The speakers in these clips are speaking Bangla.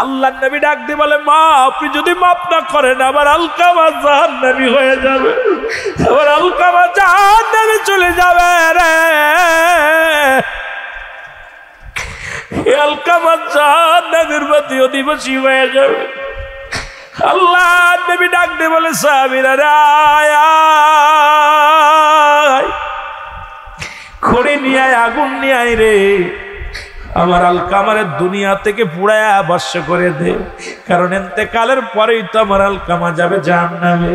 আল্লাহর নবী ডাক দিয়ে বলে, মা আপনি যদি মাফ না করেন আমার আলকামা জাহান্নামী হয়ে যাবে, আমার আলকামা জাহান্নামে চলে যাবে রে, আলকামা জাহান্নামের মধ্যে অধিবাসী হয়ে যাবে। আল্লাহ নবী ডাক দিয়ে বলে, সাহাবীরা খড়ি নিয়ে আয়, আগুন নিয়ে আয় রে, আমার আলকামারে দুনিয়া থেকে পুড়ায়া ভস্ম করে দে, কারণ ইন্তেকালের পরেই তো আমার আলকামা যাবে জাহান্নামে।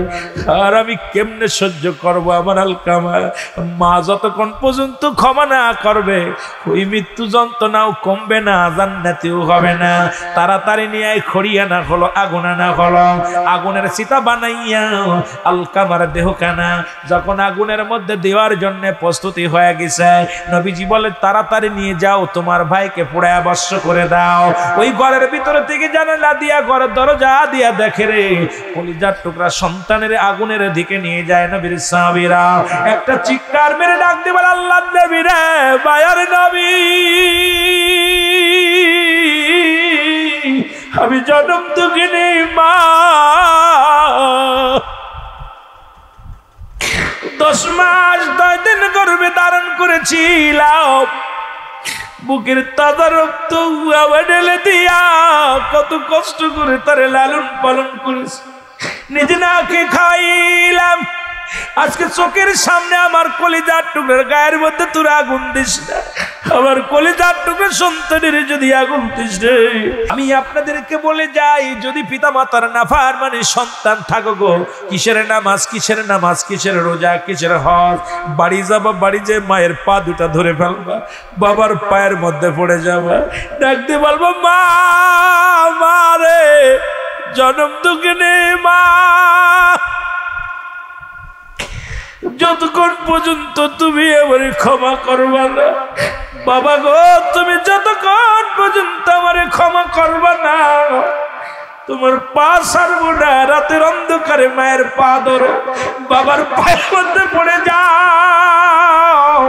আর আমি কেমনে সহ্য করব আমার আলকামা? মা যতক্ষণ পর্যন্ত ক্ষমা না করবে ওই মৃত্যু যন্ত্রণাও কমবে না, জান্নাতেও হবে না। তাড়াতাড়ি নিয়ে খড়িয়া না হলো, আগুন না হলো, আগুনের চিতা বানাইয়া আলকামার দেহখানা যখন আগুনের মধ্যে দেওয়ার জন্য প্রস্তুতি হয়ে গেছে, নবীজি বলে তাড়াতাড়ি নিয়ে যাও, তোমার ভাইকে পুড়ায়া ভস্ম করে দাও। ওই ঘরের ভিতরে থেকে জানালা দিয়া, ঘরের দরজা দিয়া দেখে রে কলিজার টুকরা সন্তানের আগুনের দিকে নিয়ে যায় নবীর সাহাবীরা। একটা চিৎকার মেরে ডাক দিয়ে বলে, আল্লাহর নবী রে, মায়ার নবী, আমি জনম দুঃখিনী মা, 10 মাস 10 দিন গর্ভে ধারণ করেছিলাম, বুকের তাজা রক্ত ঢেলে দিয়া কত কষ্ট করে তারে লালন পালন করেছি, নিজে না খেয়ে খাইলাম। আজকে চোখের সামনে আমার কলিজার টুকরার গায়ের মধ্যে তোর আগুন দিস না, আমার কলিজার টুকরার সন্তানের যদি আগুন দিস রে। আমি আপনাদেরকে বলে যাই, যদি পিতা মাতার নাফরমানি সন্তান থাকো গো, কিসের নামাজ, কিসের নামাজ, কিসের রোজা, কিসের হজ, বাড়ি যাবা, বাড়ি যে মায়ের পা দুটা ধরে ফেলবা, বাবার পায়ের মধ্যে পড়ে যাবা, ডাক দিয়ে বলবো, মা মারে জনম দুঃখিনী মা, যতক্ষণ পর্যন্ত তুমি আমারে ক্ষমা করবা না, বাবা গো তুমি যতক্ষণ পর্যন্ত আমারে ক্ষমা করবা না, তোমার পা ছাড়বো না। রাতের অন্ধকারে মায়ের পা ধরো, বাবার পায়ের মধ্যে পড়ে যাও,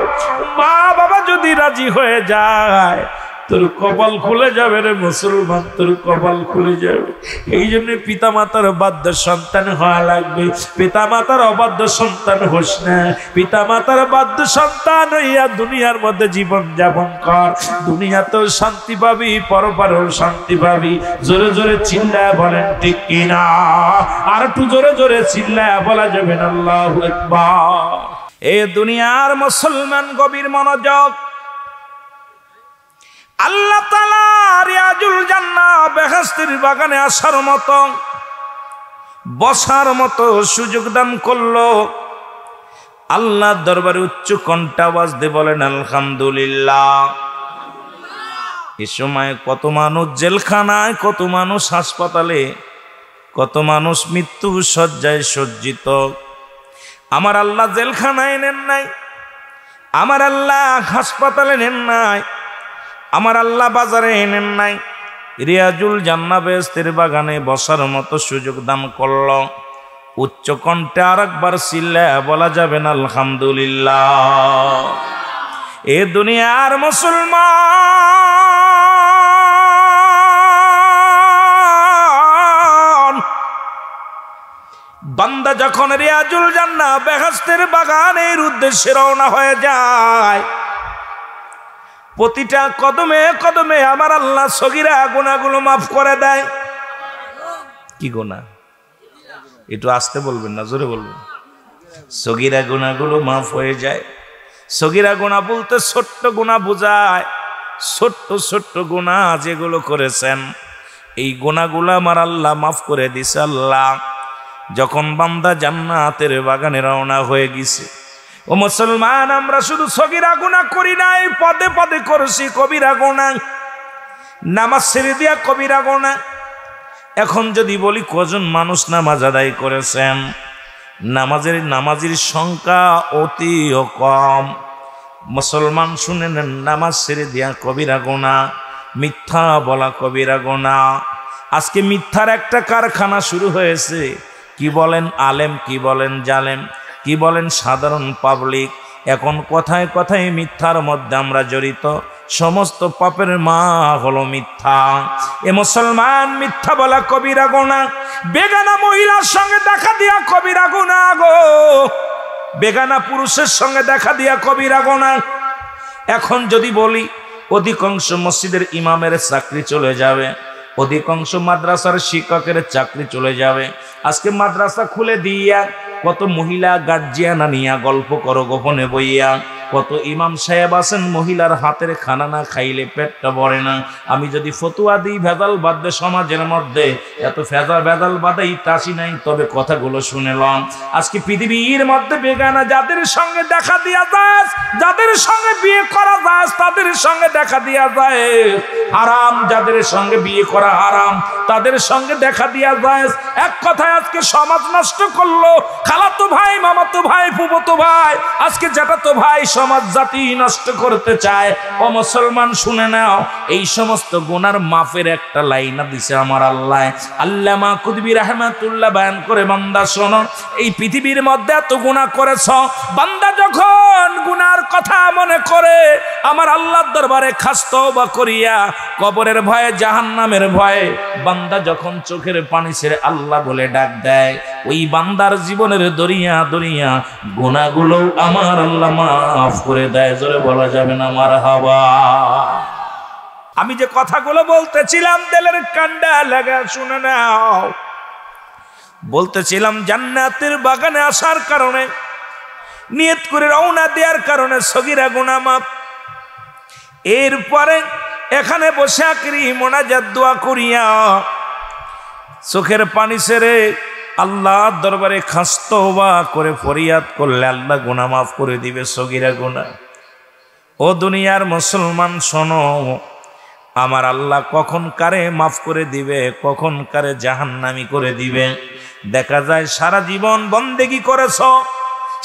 মা বাবা যদি রাজি হয়ে যায় তোর কপাল খুলে যাবে রে মুসলমান, তোর কপাল খুলে যাবে। এই জন্য পিতা মাতার বাধ্য সন্তান হওয়া লাগবে, পিতা মাতার অবাধ্য সন্তান হোস না। পিতা মাতার বাধ্য সন্তান হইয়া দুনিয়ার মধ্যে জীবন যাপন কর, দুনিয়াতেও শান্তি পাবি, পরপারেও শান্তি পাবি। জোরে জোরে চিল্লায় বলেন ঠিক কিনা? আর একটু জোরে জোরে চিল্লায় বলা যাবে না আল্লাহু আকবার। এ দুনিয়ার মুসলমান গভীর মনোযোগ, আল্লাহ তাআলা রিয়াজুল জান্নাহ বেহেশতের বাগানে আসার মতো, বসার মতো সুযোগ দান করলো। আল্লাহর দরবারে উচ্চ কণ্ঠে আওয়াজ দিয়ে বলেন আলহামদুলিল্লাহ। এই সময় কত মানুষ জেলখানায়, কত মানুষ হাসপাতালে, কত মানুষ মৃত্যু শয্যায় সজ্জিত। আমার আল্লাহ জেলখানায় নেন নাই, আমার আল্লাহ হাসপাতালে নেন নাই, আমার আল্লাহ বাজারে এনেন নাই, রিয়াজুল জান্নাহ বেহেশতের বাগানে বসার মতো সুযোগ দান করল। উচ্চ কণ্ঠে আরেকবার চিল্লায়া বলা যাবে না আলহামদুলিল্লাহ। এ দুনিয়ার মুসলমান বান্দা যখন রিয়াজুল জান্নাহ বেহেশতের বাগানের উদ্দেশ্যে রওনা হয়ে যায়, প্রতিটা কদমে কদমে আমার আল্লাহ সগীরা গুনাহগুলো মাফ করে দেয়। কি গুনাহ? একটু আস্তে বলবেন না, জোরে বলবেন। সগীরা গুনাহগুলো মাফ হয়ে যায়। সগীরা গুনাহ বলতে ছোট্ট গুনাহ বোঝায়, ছোট্ট ছোট্ট গুনাহ যেগুলো করেছেন এই গুনাহগুলো আমার আল্লাহ মাফ করে দিছে। আল্লাহ যখন বান্দা জান্নাতের বাগানে রওনা হয়ে গেছে, ও মুসলমান, আমরা শুধু সগীরা গুনাহ করি নাই, পদে পদে করছি কবিরা গুনাহ, নামাজ ছেড়ে দিয়া কবিরা গুনাহ। এখন যদি বলি কজন মানুষ নামাজ আদায় করেছেন, নামাজের সংখ্যা অতি কম। মুসলমান শুনে নেন, নামাজ ছেড়ে দিয়া কবিরা গুনাহ, মিথ্যা বলা কবিরা গুনাহ। আজকে মিথ্যার একটা কারখানা শুরু হয়েছে। কি বলেন আলেম, কি বলেন জালেম, কি বলেন সাধারণ পাবলিক, এখন কথায় কথায় মিথ্যার মধ্যে আমরা জড়িত। সমস্ত পাপের মা হলো মিথ্যা। এ মুসলমান, মিথ্যা বলা কবিরা গুনাহ। বেগানা মহিলার সঙ্গে দেখা দিয়া কবিরা গুনাহ গো, বেগানা পুরুষের সঙ্গে দেখা দিয়া কবিরা গুনাহ। এখন যদি বলি অধিকাংশ মসজিদের ইমামের চাকরি চলে যাবে, অধিকাংশ মাদ্রাসার শিক্ষকের চাকরি চলে যাবে। আজকে মাদ্রাসা খুলে দিয়া কত মহিলা গার্জিয়ান আনিয়া গল্প করো গোপনে বইয়া। কত ইমাম সাহেব আছেন মহিলার হাতের খানা না খাইলে পেটটা ভরে না। আমি যদি ফতুয়া দিই ভেজাল বাঁধবে সমাজের মধ্যে, এত ভেজাল বাঁধাই তাসি নাই, তবে কথাগুলো শুনেলাম। আজকে পৃথিবীর মধ্যে বেগানা যাদের সঙ্গে দেখা দিয়া যায়, যাদের সঙ্গে বিয়ে করা যায় তাদের সঙ্গে দেখা দিয়া যায় হারাম, যাদের সঙ্গে বিয়ে করা হারাম তাদের সঙ্গে দেখা দিয়া যায়। এক কথায় আজকে সমাজ নষ্ট করলো খালাতো ভাই, মামাতো ভাই, ফুফাতো ভাই, আজকে জ্যাঠাতো ভাই, সমাজ জাতি নষ্ট করতে চায়। ও মুসলমান শুনে নাও, এই সমস্ত গুনার মাফের একটা লাইনা দিছে আমার আল্লাহ। আল্লামা কুতুবী রাহমাতুল্লাহ বয়ান করে, বান্দা শোনো, এই পৃথিবীর মধ্যে এত গুনাহ করেছ, বান্দা যখন গুনার কথা মনে করে আমার আল্লাহর দরবারে খাস তওবা করিয়া কবরের ভয়ে, জাহান্নামের ভয়ে বান্দা যখন চোখের পানি ছেড়ে আল্লাহ বলে ডাক দেয়, ওই বান্দার জীবনের দরিয়া দরিয়া গুনাহগুলো আমার আল্লাহ মাফ করে দেয়। জোরে বলা যাবে না মারহাবা। আমি যে কথাগুলো বলতেছিলাম দিলের কান্ডা লাগা শুনে নাও। বলতেছিলাম জান্নাতের বাগানে আসার কারণে, নিয়ত করে রওনা দেওয়ার কারণে সগীরা গুনাহ মাফ। এরপরে এখানে বসে আকরি মোনাজাত দোয়া করিয়া চোখের পানি ছেড়ে আল্লাহর দরবারে খাস তওবা করে ফরিয়াদ করলে আল্লাহ গুনাহ মাফ করে দিবে, সগীরা গুনাহ। ও দুনিয়ার মুসলমান শোনো, আমার আল্লাহ কখন কারে মাফ করে দিবে, কখন কারে জাহান্নামী করে দিবে। দেখা যায় সারা জীবন বন্দেগী করেছ,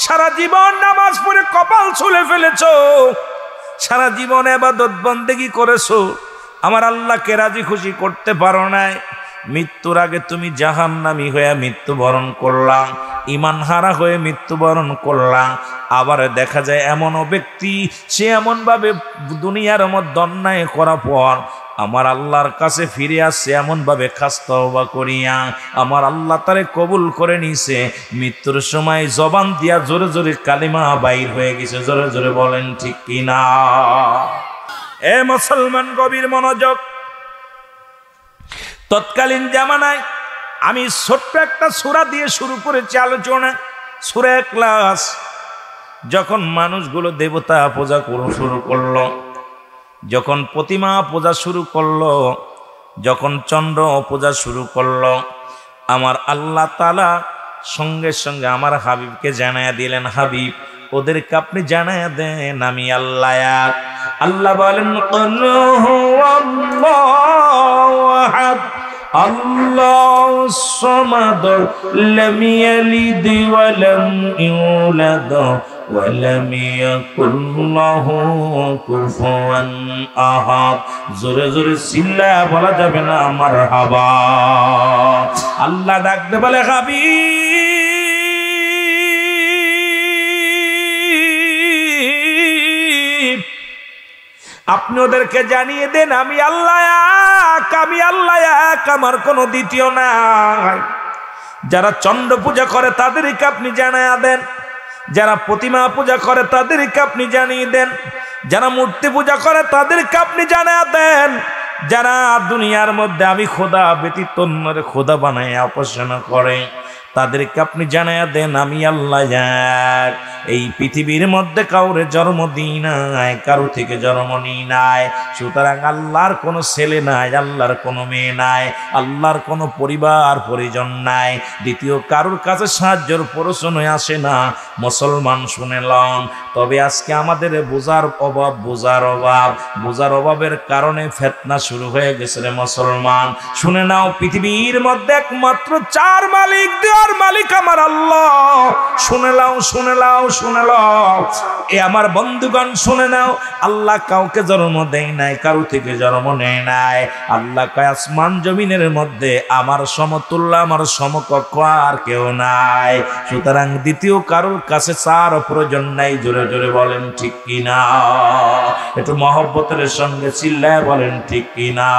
সারা জীবন নামাজ পড়ে কপাল ছুলে ফেলেছ, সারা জীবন ইবাদত বন্দেগী করেছো, আমার আল্লাহকে রাজি খুশি করতে পারো নাই। মৃত্যুর আগে তুমি জাহান্নামী হয়ে মৃত্যুবরণ করলা, ঈমান হারা হয়ে মৃত্যুবরণ করলা। আবার দেখা যায় এমনও ব্যক্তি, সে এমন ভাবে দুনিয়ার মধ্যে অন্যায় করার পর আমার আল্লাহর কাছে ফিরে আসছে এমন ভাবে খাস তওবা করিয়া, আমার আল্লাহ তারে কবুল করে নিছে। মৃত্যুর সময় জবান দিয়া জোরে জোরে কালিমা বাইর হয়ে গেছে। জোরে জোরে বলেন ঠিক কিনা? এ মুসলমান গভীর মনোযোগ। তৎকালীন জামানায় আমি ছোট্ট একটা সূরা দিয়ে শুরু করেছি আলোচনা, সূরা ইখলাস। যখন মানুষগুলো দেবতা পূজা শুরু করলো, যখন প্রতিমা পূজা শুরু করলো, যখন চন্দ্র পূজা শুরু করলো, আমার আল্লাহ তাআলা সঙ্গে সঙ্গে আমার হাবিবকে জানায়া দিলেন, হাবিব ওদেরকে আপনি জানায়া দেন আমি আল্লাহ এক। আল্লাহ বলেন আল্লাহুস সামাদ লাম ইয়ালিদ ওয়া লাম ইউলাদ ওয়া লাম ইয়াকুল লাহু কুফুয়ান আহাদ। জোরে জোরে চিল্লা বলা যাবে না মারহাবা। আল্লাহ ডাকতে বলে, হাবিব আপনি ওদেরকে জানিয়ে দেন আমি আল্লাহ এক, আমি আল্লাহ এক, আমার কোনো দ্বিতীয় নাই। যারা চন্দ্র পূজা করে তাদেরকে আপনি জানিয়ে দেন, যারা প্রতিমা পূজা করে তাদেরকে আপনি জানিয়ে দেন, যারা মূর্তি পূজা করে তাদেরকে আপনি জানিয়ে দেন, যারা দুনিয়ার মধ্যে আমি খোদা ব্যতীত অন্যের খোদা বানায় উপাসনা করে তাদেরকে আপনি জানিয়ে দেন আমি আল্লাহ এক। এই পৃথিবীর মধ্যে কাউরে জন্ম দিই নাই, কারো থেকে জন্ম নিই নাই। সুতরাং আল্লাহর কোনো ছেলে নাই, আল্লাহর কোনো মেয়ে নাই, আল্লাহর কোনো পরিবার পরিজন নাই, দ্বিতীয় কারোর কাছে সাহায্যের প্রয়োজন আসে না। মুসলমান শুনেলাম, তবে আজকে আমাদের বোঝার অভাব, বোঝার অভাবের কারণে ফিতনা শুরু হয়ে গেছে রে মুসলমান। শুনে নাও, পৃথিবীর মধ্যে একমাত্র চার মালিক দেওয়া দেওয়ার মালিক আমার আল্লাহ। শুনে নাও, শুনে নাও, শুনে নাও এ আমার বন্ধুগণ, শুনে নাও। আল্লাহ কাউকে জন্ম দেয় নাই, কারো থেকে জন্ম নেয় নাই। আল্লাহ কয় আসমান জমিনের মধ্যে আমার সমতুল্য, আমার সমকক্ষ আর কেউ নাই। সুতরাং দ্বিতীয় কারোর কাছে চার প্রয়োজন নাই। জোরে জোরে বলেন ঠিক কিনা? একটু মহব্বতের সঙ্গে চিল্লায় বলেন ঠিক কিনা?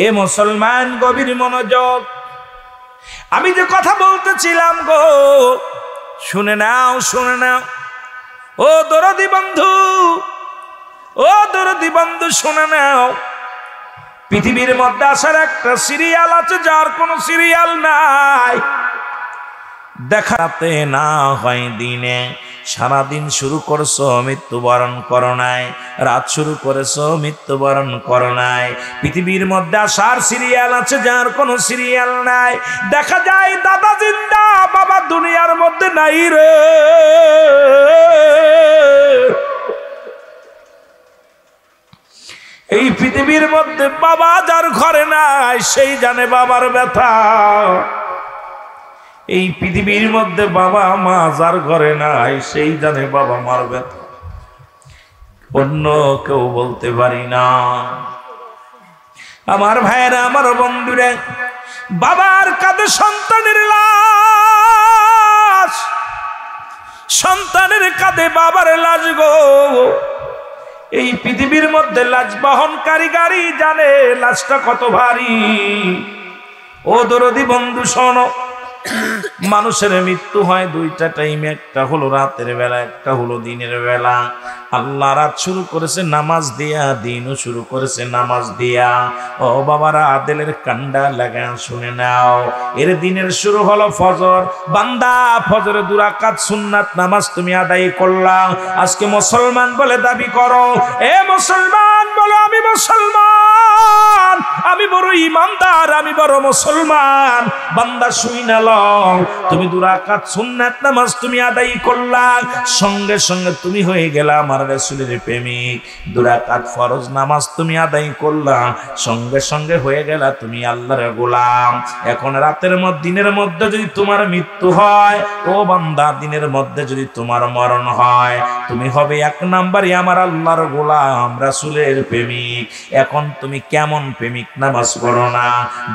এ মুসলমান গভীর মনোযোগ, আমি যে কথা বলতেছিলাম গো, শুনে নাও, শুনে নাও ও দরদি বন্ধু, ও দরদি বন্ধু শুনে নাও। পৃথিবীর মধ্যে আসার একটা সিরিয়াল আছে যার কোনো সিরিয়াল নাই। দেখাতে না হয় দিনে, সারাদিন শুরু করছো মৃত্যুবরণ করো নাই, রাত শুরু করেছো মৃত্যুবরণ করো নাই। পৃথিবীর মধ্যে আসার সিরিয়াল আছে যার কোনো সিরিয়াল নাই। দেখা যায় দাদা জিন্দা, বাবা দুনিয়ার মধ্যে নাই রে। এই পৃথিবীর মধ্যে বাবা যার ঘরে নাই সেই জানে বাবার ব্যথা। এই পৃথিবীর মধ্যে বাবা মা যার ঘরে নাই সেই জানে বাবা মার ব্যথা, অন্য কেউ বলতে পারি না। আমার ভাইয়েরা, আমার বন্ধুরা, বাবার কাঁধে সন্তানের লাশ, সন্তানের কাঁধে বাবার লাশ গো। এই পৃথিবীর মধ্যে লাশ বহনকারী গাড়ি জানে লাশটা কত ভারী। ও দরদি বন্ধু শোনো, মানুষের মৃত্যু হয় দুইটা টাইমে, একটা হলো রাতের বেলা, একটা হলো দিনের বেলা। আল্লাহ রাত শুরু করেছে নামাজ দিয়া, দিনও শুরু করেছে নামাজ দিয়া। ও বাবারা, আদেলের কান্ডা লাগা শুনে নাও। এর দিনের শুরু হলো ফজর। বান্দা ফজরে 2 রাকাত সুন্নাত নামাজ তুমি আদায় করলা। আজকে মুসলমান বলে দাবি করো, এ মুসলমান বলো আমি মুসলমান, আমি বড় ইমানদার, আমি বড় মুসলমান। বান্দা শুই না, তুমি 2 রাকাত সুন্নাত নামাজ তুমি আদায় করলা, সঙ্গে সঙ্গে তুমি হয়ে গেলা আমার রাসূলের প্রেমিক। 2 রাকাত ফরজ নামাজ তুমি আদায় করলা, সঙ্গে সঙ্গে হয়ে গেলা তুমি আল্লাহর গোলাম। এখন রাতের মধ্যে, দিনের মধ্যে যদি তোমার মৃত্যু হয়, ও বান্দা দিনের মধ্যে যদি তোমার মরণ হয়, তুমি হবে 1 নম্বরে আমার আল্লাহর গোলাম, রাসূলের প্রেমিক। এখন তুমি কেমন প্রেমিক, নামাজ পড়ো না,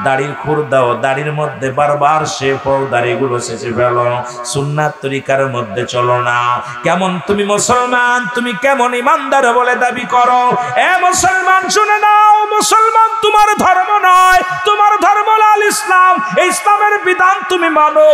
দাড়ির খুর দাও, দাড়ির মধ্যে বারবার শেভ হও, দাড়িগুলো শেষে ফেলো, সুন্নাত তরিকার মধ্যে চলো না। কেমন তুমি মুসলমান, তুমি কেমন ইমানদার বলে দাবি করো? এ মুসলমান শুনে নাও, মুসলমান তোমার ধর্ম নয়, তোমার ধর্ম লাল ইসলাম। এই ইসলামের বিধান তুমি মানো।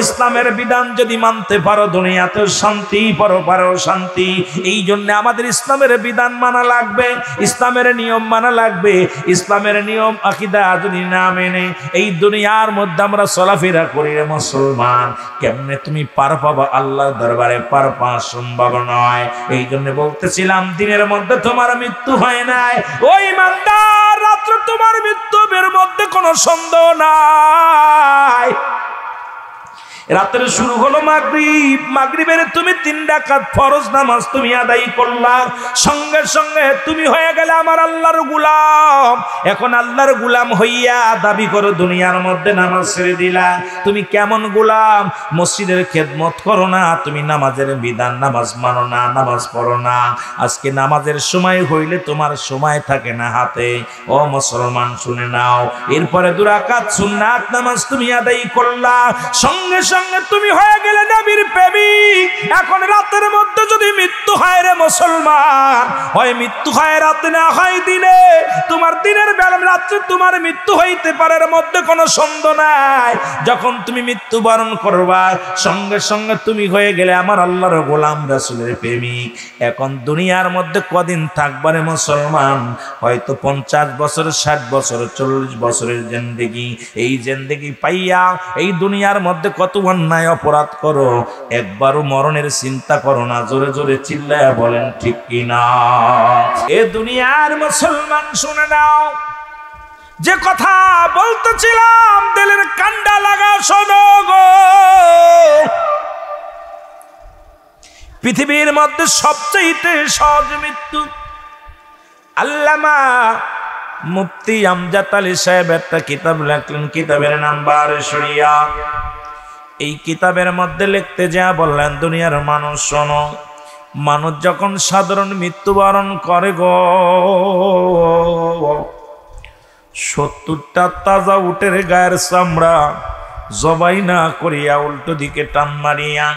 ইসলামের বিধান যদি মানতে পারো দুনিয়াতেও শান্তি, পরপারেও শান্তি। এই জন্য আমাদের ইসলামের বিধান মানা লাগবে, ইসলামের নিয়ম মানা লাগবে। ইসলামের নিয়ম আকীদা যদি না মেনে এই দুনিয়ার মধ্যে আমরা চলাফেরা করি রে মুসলমান, কেমনে তুমি পার পাবা আল্লাহর দরবারে? পার পাওয়া সম্ভব নয়। এই জন্য বলতেছিলাম, দিনের মধ্যে তোমার মৃত্যু হয় নাই, ওই ইমানদার রাত্রে তোমার মৃত্যুর মধ্যে কোনো সন্দেহ নাই। রাতের শুরু হলো মাগরিব, মাগরিবের তুমি 3 রাকাত ফরজ নামাজ তুমি আদায় করলা, সঙ্গে সঙ্গে তুমি হয়ে গেলে আমার আল্লাহর গোলাম। এখন আল্লাহর গোলাম হইয়া দাবি করো দুনিয়ার মধ্যে নামাজ ছেড়ে দিলা। তুমি কেমন গোলাম? মসজিদের খেদমত করো না, তুমি নামাজের বিধান নামাজ মানো না, নামাজ পড়ো না। আজকে নামাজের সময় হইলে তোমার সময় থাকে না হাতে। ও মুসলমান শুনে নাও, এরপরে 2 রাকাত সুন্নাত নামাজ তুমি আদায় করলা, সঙ্গে সঙ্গে তুমি হয়ে গেলে নবীর প্রেমিক। এখন রাতের মধ্যে যদি মৃত্যু হয় রে মুসলমান, হয় মৃত্যু হয় রাতে, না হয় দিনে। তোমার দিনের বেলা রাত্রে তোমার মৃত্যু হইতে পারে, এর মধ্যে কোনো সন্দেহ নাই। যখন তুমি মৃত্যুবরণ করবা, সঙ্গে সঙ্গে তুমি হয়ে গেলে আমার আল্লাহর গোলাম, রাসূলের প্রেমিক। এখন দুনিয়ার মধ্যে কদিন থাকবা রে মুসলমান? হয়তো 50 বছর, 60 বছর, 40 বছরের জিন্দেগি। এই জিন্দেগি পাইয়া এই দুনিয়ার মধ্যে কত অন্যায় অপরাধ করো, একবারও মরণের চিন্তা করো না। জোরে জোরে চিল্লায়া বলেন ঠিক কিনা? এ দুনিয়ার মুসলমান শুনে নাও, যে কথা বলতেছিলাম দিলের কান্ডা লাগা শোনো গো। পৃথিবীর মধ্যে সবচেয়ে সহজ মৃত্যু, আল্লামা মুফতি আমজাদ আলী সাহেব একটা কিতাব লেখলেন, কিতাবের নাম বারে শরিয়া। এই কিতাবের মধ্যে লিখতে যা বললেন, দুনিয়ার মানুষ শোনো, মানুষ যখন সাধারণ মৃত্যুবরণ করে গো, 70টা তাজা উটের গায়ের চামড়া জবাই না করিয়া উল্টো দিকে টান মারিয়া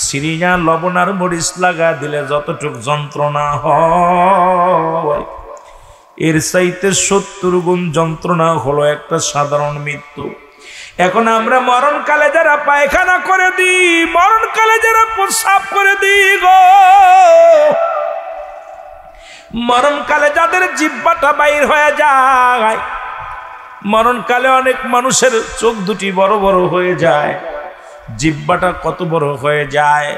সিরিয়া লবণ আর মরিচ লাগা দিলে যতটুক যন্ত্রণা হয়, এর চাইতে 70 গুণ যন্ত্রণা হলো একটা সাধারণ মৃত্যু। এখন আমরা মরণকালে যারা পায়খানা করে দিই, মরণকালে যারা প্রস্রাব করে দিই গো, মরণকালে যাদের জিহ্বাটা বাইর হয়ে যায়, মরণকালে অনেক মানুষের চোখ দুটি বড় বড় হয়ে যায়, জিহ্বাটা কত বড় হয়ে যায়।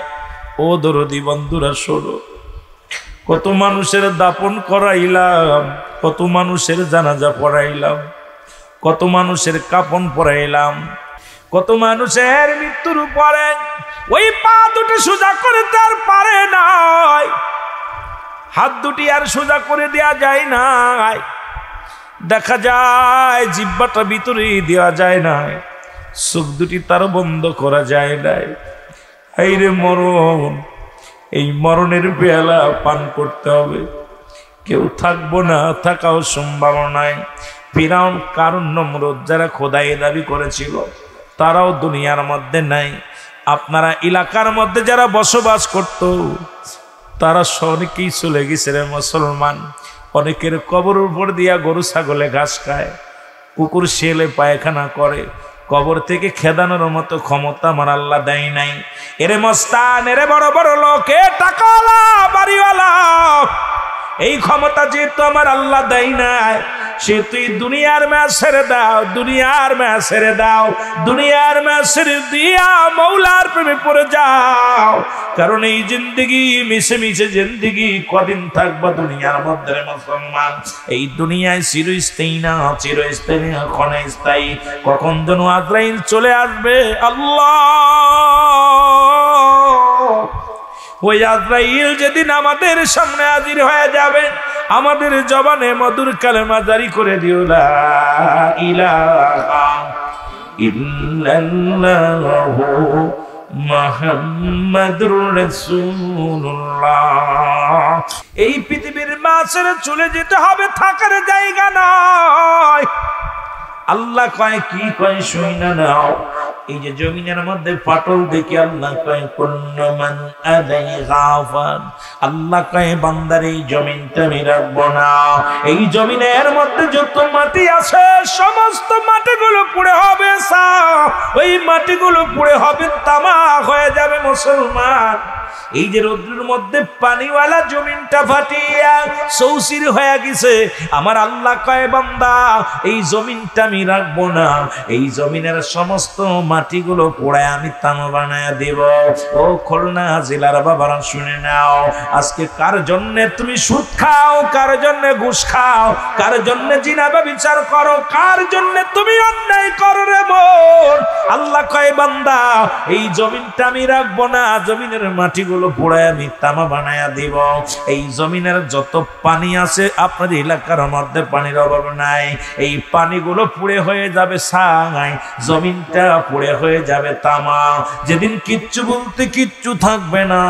ও দরদি বন্ধুরা শোনো, কত মানুষের দাপন করাইলাম, কত মানুষের জানাজা পড়াইলাম, কত মানুষের কাপন পরাইলাম, কত মানুষের মৃত্যুর পরে ওই পা দুটো সোজা করে তার পারে নাই, হাত দুটি আর সোজা করে দেয়া যায় নাই, দেখা যায় জিহ্বাটা ভিতরে দেওয়া যায় নাই, চোখ দুটি তার বন্ধ করা যায় নাই। এই রে মরণ, এই মরণের পেয়ালা পান করতে হবে, কেউ থাকবো না, থাকাও সম্ভব নাই। ফিরাউন, কারণ নমরুদ যারা খোদাই দাবি করেছিল তারাও দুনিয়ার মধ্যে নাই। আপনারা এলাকার মধ্যে যারা বসবাস করত তারা অনেকেই চলে গেছে রে মুসলমান। অনেকের কবর উপর দিয়া গরু ছাগলে ঘাস খায়, কুকুর শিয়ালে পায়খানা করে, কবর থেকে খেদানোর মতো ক্ষমতা আমার আল্লাহ দেয় নাই। এরে মস্তান, এরে বড় বড় লোক, এ টাকাওয়ালা বাড়িওয়ালা, এই ক্ষমতা যেহেতু আমার আল্লাহ দেয় নাই, সে তুই দুনিয়ার ম্যাচ ছেড়ে দাও, দুনিয়ার ম্যাচ ছেড়ে দাও, দুনিয়ার ম্যাচ ছেড়ে দিয়া মৌলার প্রেমে পড়ে যাও। কারণ এই জিন্দেগি মিশে মিশে জিন্দেগি কদিন থাকবা দুনিয়ার মধ্যে মুসলমান। এই দুনিয়ায় চিরস্থায়ী না, চিরস্থায়ী না, ক্ষণস্থায়ী। কখন যেন আজরাইল চলে আসবে আল্লাহ, ওই আজরাইল যেদিন আমাদের সামনে হাজির হয়ে যাবে, আমাদের জবানে মধুর কালেমা জারি করে দিও, লা ইলাহা ইল্লাল্লাহু মুহাম্মাদুর রাসূলুল্লাহ। এই পৃথিবীর মাঝে চলে যেতে হবে, থাকার জায়গা নয়। আল্লাহ কয় কি কয় শুই না নাও। এই যে জমিনের মধ্যে ফাটল দেখি আল্লাহ কয় কুল্লু মান আলাইহা ফান, আল্লাহ কয় বান্দার এই জমিনটা আমি রাখবো না। এই জমিনের মধ্যে যত মাটি আছে সমস্ত মাটিগুলো পুড়ে হবে সাফ, ওই মাটিগুলো পুড়ে হবে তামা হয়ে যাবে মুসলমান। এই যে রোদ্রের মধ্যে পানিওয়ালা জমিনটা ফাটিয়া সৌসির হয়ে গেছে, আমার আল্লাহ কয় বান্দা এই জমিনটা আমি রাখবো না, এই জমিনের সমস্ত মাটিগুলো পোড়ায় আমি তামা বানায় দেব। ও খুলনা জেলার বাবারা শুনে নাও, আজকে কার জন্য তুমি সুদ খাও, কার জন্য ঘুষ খাও, কার জন্য জিনা ব্যভিচার করো, কার জন্য তুমি অন্যায় করো রে মন, আল্লাহ কয় বান্দা এই জমিনটা আমি রাখবো না, জমিনের মাটিগুলো পোড়ায় আমি তামা বানায়া দিব। এই জমিনের যত পানি আছে আপনার এলাকার মধ্যে পানির অভাব নাই, এই পানিগুলো পুড়ে হয়ে যাবে ছাই, জমিনটা পুড়ে হয়ে যাবে তামা। যেদিন কিচ্ছু বলতে কিচ্ছু থাকবে না,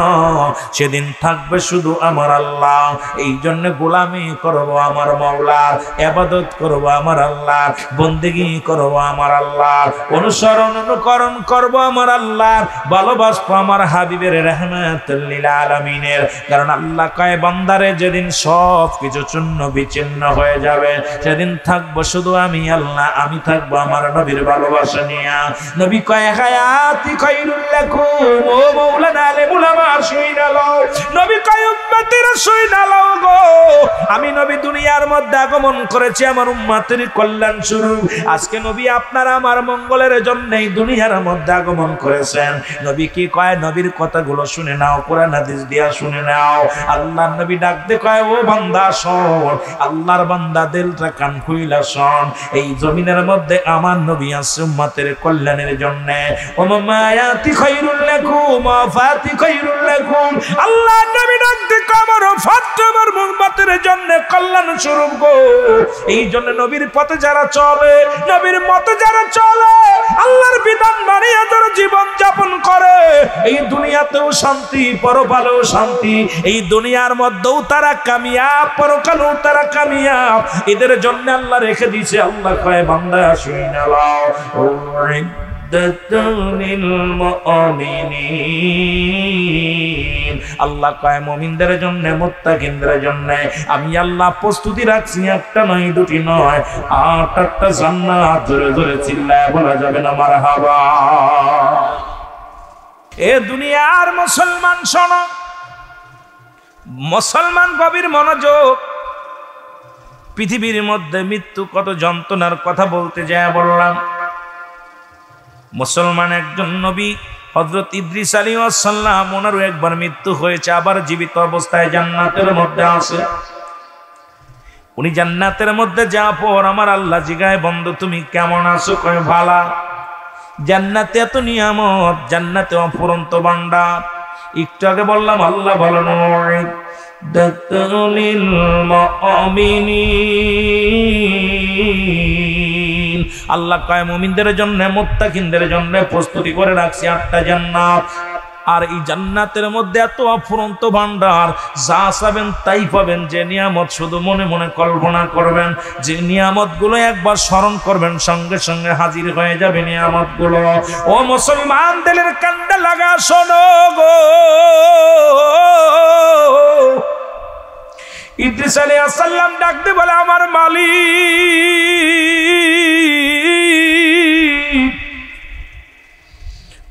সেদিন থাকবে শুধু আমার আল্লাহ। এই জন্য গোলামি করবো আমার মাওলার, ইবাদত করবো আমার আল্লাহ, বন্দেগী করবো আমার আল্লাহ, অনুসরণ অনুকরণ করবো আমার আল্লাহ, ভালোবাসবো আমার হাবিবের রহমাতুল লিল আলামিনের। কারণ আল্লাহ কয় বান্দারে যেদিন সব কিছু চূর্ণ বিচ্ছিন্ন হয়ে যাবে, সেদিন থাকবো শুধু আমি আল্লাহ, আমি থাকবো আমার নবীর ভালোবাসা নিয়া। নবী কয় হায়াতি খায়রুল লাকুম, ও মাওলানা আলে মুলামা শুইনা লও, নবী কয় উম্মতেরা শুইনা লও গো, আমি নবী দুনিয়ার মধ্যে আগমন করেছি আমার উম্মতের কল্যাণ স্বরূপ। আজকে নবী আপনার আমার মঙ্গলের জন্যই দুনিয়ার মধ্যে আগমন করেছেন। নবী কি কয়, নবীর কথাগুলো শুনে নাও, কোরআন হাদিস দিয়া শুনে নাও। আল্লাহর নবী ডাকতে কয় ও বান্দা শোন, আল্লাহর বান্দা দিলটা কান খুইলা শোন, এই জমিনের মধ্যে আমার নবী আছে উম্মতের কল্যাণের জন্য। ও মায়াতি খায়রুল লাকুম ফাতি খায়রুল লাকুম, আল্লাহর নবী ডাকতে কয় আমার ফাতটা আমার উম্মতের জন্য কল্যাণ স্বরূপ গো। এই জন্য নবীর পথে যারা চলে, নবীর মতে যারা চলে, আল্লাহর বিধান মানিয়ে যারা জীবন যাপন করে এই দুনিয়াতেও শান্তি, পরকালেও শান্তি। এই দুনিয়ার মধ্যেও তারা কামিয়াব, পরকালেও তারা কামিয়াব। এদের জন্য আল্লাহ রেখে দিয়েছে। আল্লাহ কয় বান্দা শুনে নাও, আল্লাহ কয় মুমিনদের জন্য, মুত্তাকিনদের জন্য আমি আল্লাহ প্রস্তুতি রাখছি। একটা নয়, দুটি নয়, 8টা জান্নাত। জোরে জোরে চিল্লায় বলা যাবে না মারহাবা। এ দুনিয়ার মুসলমান শোনো, মুসলমান গভীর মনোযোগ। পৃথিবীর মধ্যে মৃত্যু কত যন্ত্রণার কথা বলতে যায় বললাম। মুসলমান একজন নবী হযরত ইদ্রিস আলাইহিস সালাম, ওনারও একবার মৃত্যু হয়েছে, আবার জীবিত অবস্থায় জান্নাতের মধ্যে আছে। উনি জান্নাতের মধ্যে যাওয়ার পর আমার আল্লাহ জিগায়, বন্ধু তুমি কেমন আছো? কয় ভালো। জান্নাতে এত নিয়ামত, জান্নাতে অফুরন্ত ভান্ডার। একটু আগে বললাম আল্লাহ ভালো নয়, দাতুলিল মুমিনিন। আল্লাহ কয় মুমিনদের জন্য, মুত্তাকিনদের জন্য প্রস্তুতি করে রাখছি 8টা জান্নাত। আর এই জান্নাতের মধ্যে এত অফুরন্ত ভান্ডার, যা চাবেন তাই পাবেন। যে নিয়ামত শুধু মনে মনে কল্পনা করবেন, যে নিয়ামত গুলো একবার স্মরণ করবেন, সঙ্গে সঙ্গে হাজির হয়ে যাবে নিয়ামত গুলো। ও মুসলমান, দিলের কান্ডা লাগা শোনো গো। ইদ্রিস আলাইহিস সালাম ডাকতে বলে, আমার মালিক,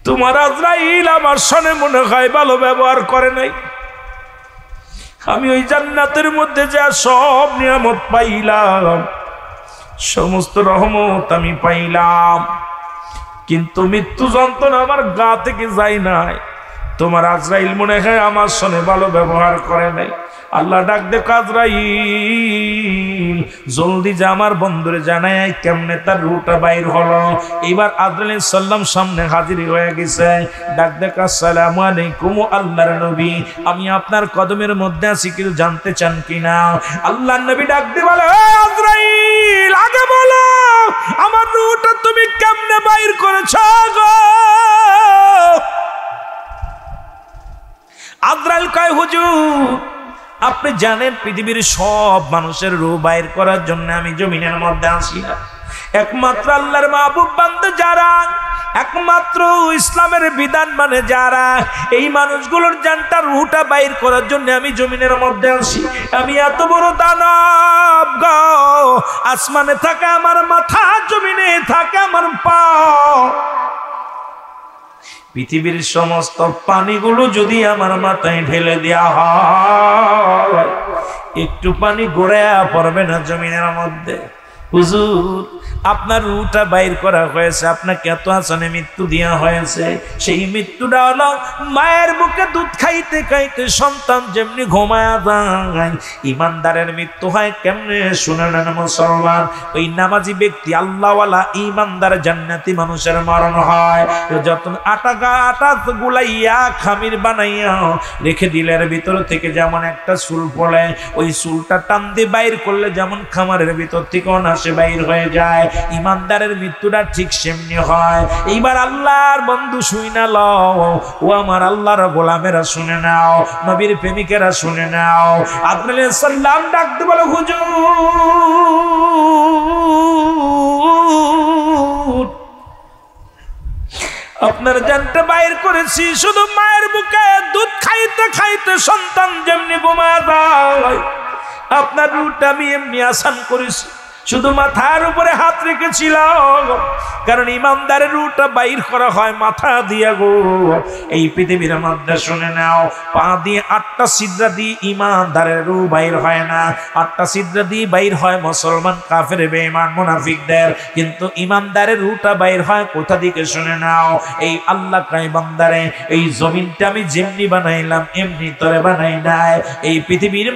তোমার আজরাইল আমার সনে মনে হয় ভালো ব্যবহার করে নাই। আমি ওই জান্নাতের মধ্যে যা সব নিয়ামত পাইলাম, সমস্ত রহমত আমি পাইলাম, কিন্তু মৃত্যু যন্ত্রণা আমার গা থেকে যায় নাই। তোমার আজরাইল মনে হয় আমার সনে ভালো ব্যবহার করে নাই। আল্লাহ ডাক দে, আজরাইল জলদি যা, আমার বন্ধুরে জানাই কেমনে তার রুটা বাইর হলো। এবার আজরাইল আলাইহিস সালাম সামনে হাজির হয়ে গেছে। ডাক দে, আসসালামু আলাইকুম আল্লাহর নবী, আমি আপনার কদমের মধ্যে আছি, কিছু জানতে চান কিনা? আল্লাহর নবী ডাক দিয়ে বলে, আজরাইল আগে বলো আমার রুটা তুমি কেমনে বাইর করেছো গো? আজরাইল কয়, হুজুর আপনি জানেন পৃথিবীর সব মানুষের রূহ বাইর করার জন্য আমি জমিনের মধ্যে আসি না। একমাত্র আল্লাহর মাহবুব বান্দা যারা, একমাত্র ইসলামের বিধান মানে যারা, এই মানুষগুলোর জানটা রুহটা বাইর করার জন্য আমি জমিনের মধ্যে আসি। আমি এত বড় দানব গো, আসমানে থাকে আমার মাথা, জমিনে থাকে আমার পা। পৃথিবীর সমস্ত পানিগুলো যদি আমার মাথায় ঢেলে দেওয়া হয়, একটু পানি গড়ে পড়বে না জমিনের মধ্যে। হুজুর আপনার রুহটা বাইর করা হয়েছে, আপনাকে এত আসানে মৃত্যু দেওয়া হয়েছে। সেই মৃত্যুটা হলো মায়ের বুকে দুধ খাইতে খাইতে সন্তান যেমনি ঘুমায়া যায়, ইমানদারের মৃত্যু হয় কেমনে শুনে নেন মুসলমান। ওই নামাজি ব্যক্তি, আল্লাহওয়ালা ইমানদার জান্নাতি মানুষের মরণ হয় যত আটা গুলাইয়া খামির বানাইয়া রেখে দিলের ভিতর থেকে যেমন একটা চুল পড়ে, ওই চুলটা টান দিয়ে বাইর করলে যেমন খামারের ভিতর থেকে অনাসে বাইর হয়ে যায়, ইমানদারের মৃত্যুটা ঠিক সেমনি হয়। এইবার আল্লাহর বন্ধু শুনে নাও, ও আমার আল্লাহর গোলামেরা শুনে নাও, নবীর প্রেমিকেরা শুনে নাও। আদম আলাইহিস সালাম ডাকতে বলে, হুজুর আপনার জানটা বাইর করেছি, শুধু মায়ের বুকে দুধ খাইতে খাইতে সন্তান যেমনি ঘুমায় যায়, আপনার রুহটা আমি এমনি আসান করেছি, শুধু মাথার উপরে হাত রেখেছিলাম। কারণ ইমানদারের রুহটা বাইর করা হয় মাথা দিয়া গো। এই পৃথিবীর মধ্যে শুনে নাও, পা দিয়ে 8টা ছিদ্র দিয়ে ইমানদারের রুহ বাইর হয় না, 8টা ছিদ্র দিয়ে বাইর হয় মুসলমান, কাফের, বেঈমান, মুনাফিকদের। কিন্তু ইমানদারের রুহটা বাইর হয় কোথা থেকে শুনে নাও, এই আল্লাহ কয় বান্দারে, এই জমিনটা আমি যেমনি বানাইলাম এমনি তোরে বানাই নাই। এই পৃথিবীর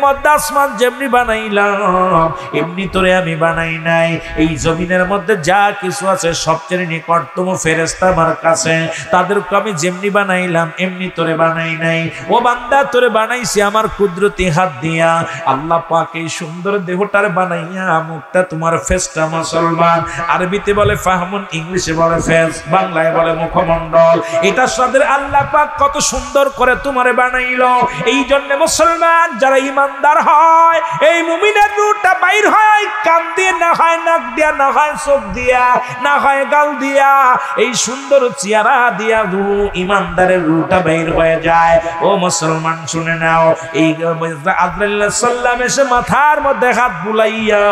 মধ্যে আসমান যেমনি বানাইলাম, এমনি তোরে আমি বানাই নাই। এই জমিনের মধ্যে যা কিছু আছে সবচেয়ে নিকটতম ফেরেশতা আমার কাছে, তাদেরকে আমি যেমনি বানাইলাম এমনি তোরে বানাই নাই। ও বান্দা, তোরে বানাইছি আমার কুদরতি হাত দিয়া। আল্লাহ পাক এই সুন্দর দেহটার বানাইয়া মুখটা তোমার ফেসটা মুসলমান, আরবিতে বলে ফাহমুন, ইংলিশে বলে ফেস, বাংলায় বলে মুখমণ্ডল। এটা সাদের আল্লাহ পাক কত সুন্দর করে তোমারে বানাইলো। এই জন্য মুসলমান যারা ইমানদার হয়, এই মুমিনের রূহটা বাইর হয় কান দিয়ে, না হয় নাক দিয়া, না হয় চোখ দিয়া, না হয় গাল দিয়া, এই সুন্দর চেহারা দিয়া রূহ, ইমানদারের রূহটা বাইর হয়ে যায়। ও মুসলমান শুনে নাও, এই আজরাইল সাল্লাম এসে মাথার মধ্যে হাত বুলাইয়া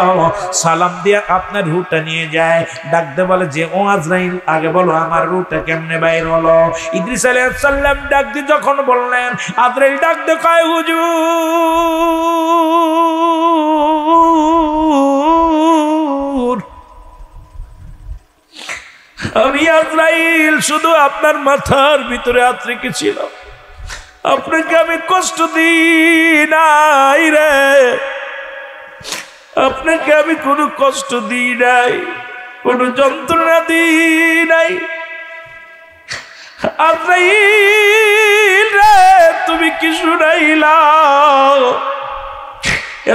সালাম দিয়া আপনার রূহটা নিয়ে যায়। ডাকতে বলে যে ও আজরাইল, আগে বলো আমার রূহটা কেমনে বাইর হলো। ইদ্রিস আলাইহিস সালাম ডাক দিয়ে যখন বললেন, আজরাইল ডাক দিয়ে কয়, হুজুর আমি আজরাইল শুধু আপনার মাথার ভিতরে হাত রেখেছিলাম, আপনাকে আমি কষ্ট দিই নাই রে, আপনাকে আমি কোনো কষ্ট দিই নাই, কোনো যন্ত্রণা দিই নাই। আজরাইল রে, তুমি কি শুনাইলা?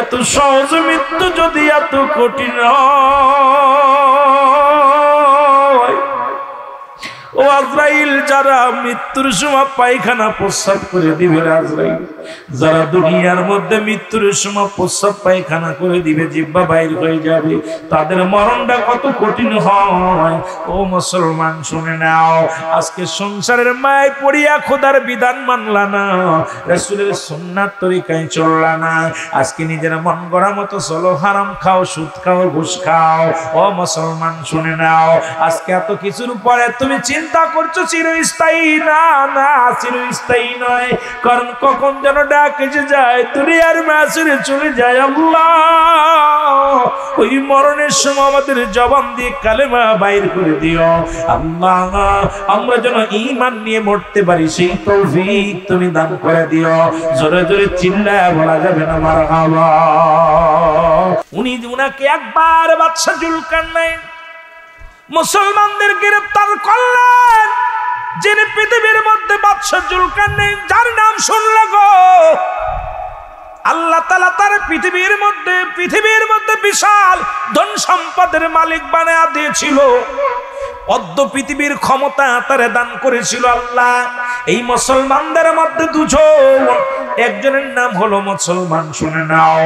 এত সহজ মৃত্যু যদি এত কঠিন হয়, ও আজরাইল যারা মৃত্যুর সময় পায়খানা প্রস্রাব করে দিবে, আজরাইল যারা দুনিয়ার মধ্যে মৃত্যুর সময় প্রস্রাব পায়খানা করে দিবে, জিহ্বা বাইর হয়ে যাবে, তাদের মরণটা কত কঠিন হয়। ও মুসলমান শুনে নাও, আজকে সংসারের মায় পড়িয়া খোদার বিধান মানলা না, রাসূলের সুন্নাত তরিকায় চললা না, আজকে নিজের মন গড়া মতো চলো, হারাম খাও, সুদ খাও, ঘুষ খাও। ও মুসলমান শুনে নাও, আজকে এত কিছুর পরে তুমি চিন্তা করছো চিরস্থায়ী না, না চিরস্থায়ী নয়, কারণ কখন যেন ডাক এসে যায়, দুনিয়ার মাঝে চলে যায়। আল্লাহ ওই মরণের সময় আমাদের জবান দিয়ে কালেমা বাইর করে দিও আল্লাহ, আমরা যেন ঈমান নিয়ে মরতে পারি সেই তৌফিক তুমি দান করে দিও। জোরে জোরে চিল্লায় বলা যাবে না মারহাবা। উনাকে একবার বাদশা জুলকারনাইন মুসলমানদের গ্রেফতার করলেন, যিনি পৃথিবীর মধ্যে বাদশা জুলকারনাইন, যার নাম শুনলে গো আল্লাহ তাআলা তার পৃথিবীর মধ্যে বিশাল ধন সম্পদের মালিক বানায়া দিয়েছিল, অর্ধ পৃথিবীর ক্ষমতা তারে দান করেছিল আল্লাহ। এই মুসলমানদের মধ্যে দুজন, একজনের নাম হলো মুসলমান শুনে নাও,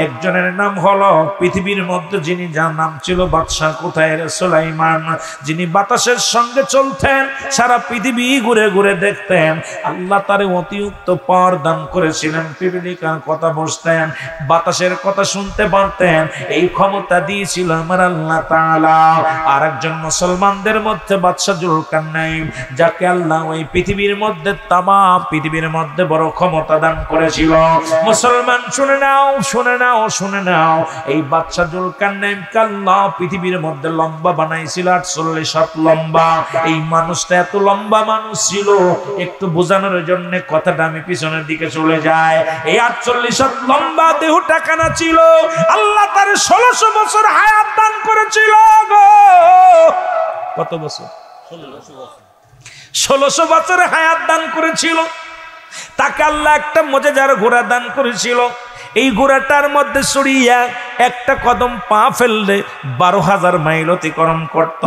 একজনের নাম হলো পৃথিবীর মধ্যে যিনি, যার নাম ছিল বাদশা কোথায় সুলাইমান, যিনি বাতাসের সঙ্গে চলতেন, সারা পৃথিবী ঘুরে ঘুরে দেখতেন। আল্লাহ তারে অতিরিক্ত পাওয়ার দান করেছিলেন, পিপিলিকার কথা বুঝতেন, বাতাসের কথা শুনতে পারতেন, এই ক্ষমতা দিয়েছিল আমার আল্লাহ তাআলা। আর একজন মুসলমানদের মধ্যে বাদশা জুলকারনাইন, যাকে আল্লাহ ওই পৃথিবীর মধ্যে, তামাম পৃথিবীর মধ্যে বড় ক্ষমতা দান করেছিল। মুসলমান শুনে নাও, শুনে নাও, শুনে নাও, এই বাদশা জুলকারনাইনকে আল্লাহ পৃথিবীর মধ্যে লম্বা বানাইছিল 48 হাত লম্বা। এই মানুষটা এত লম্বা মানুষ ছিল, একটু বোঝানোর জন্য কথাটা আমি পিছনের দিকে চলে যায়। এই 48 হাত লম্বা দেহটা কানা ছিল, আল্লাহ তার 1600 বছর হায়াত দান করেছিল গো। কত বছর? 1600 বছর হায়াত দান করেছিল। তাকে আল্লাহ একটা মজেদার ঘোড়া দান করেছিল, এই ঘোড়াটার মধ্যে চড়িয়া একটা কদম পা ফেললে 12,000 মাইল অতিক্রম করত।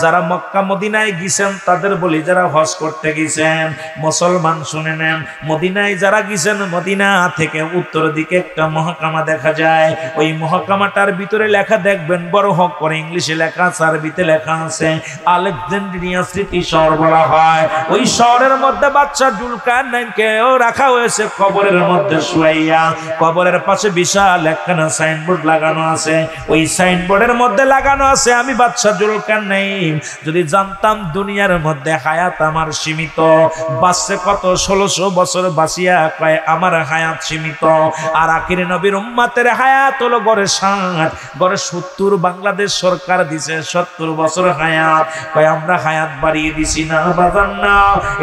যারা মক্কা মদিনায় গেছেন তাদের বলি, যারা হজ করতে গেছেন মুসলমান শুনে নেন, মদিনায় যারা গেছেন, মদিনা থেকে উত্তর দিকে একটা মহকামা দেখা যায়, ওই মহকামাটার ভিতরে লেখা দেখবেন বড় হক করে ইংলিশে লেখা আছে, আরবিতে লেখা আছে, আলেকজান্দ্রিয়া স্মৃতি শহর বলা হয়। ওই শহরের মধ্যে বাদশা জুলকারনাইনকে রাখা হয়েছে কবরের মধ্যে শুয়াইয়া। কবরের পাশে বিশাল একখানা সাইনবোর্ড লাগানো আছে, ওই সাইনবোর্ডের মধ্যে লাগানো আছে, আমি বাদশা জুলকারনাইন যদি জানতাম দুনিয়ার মধ্যে হায়াত আমার সীমিত, বাঁচছে কত 1600 বছর বাঁচিয়া, কয় আমার হায়াত সীমিত, আর আখির নবীর উম্মতের হায়াত হলো গড়ে 60, গড়ে 70। বাংলাদেশ সরকার দিছে 70 বছর হায়াত, কয় আমরা হায়াত বাড়িয়ে দিছি না বাজান না।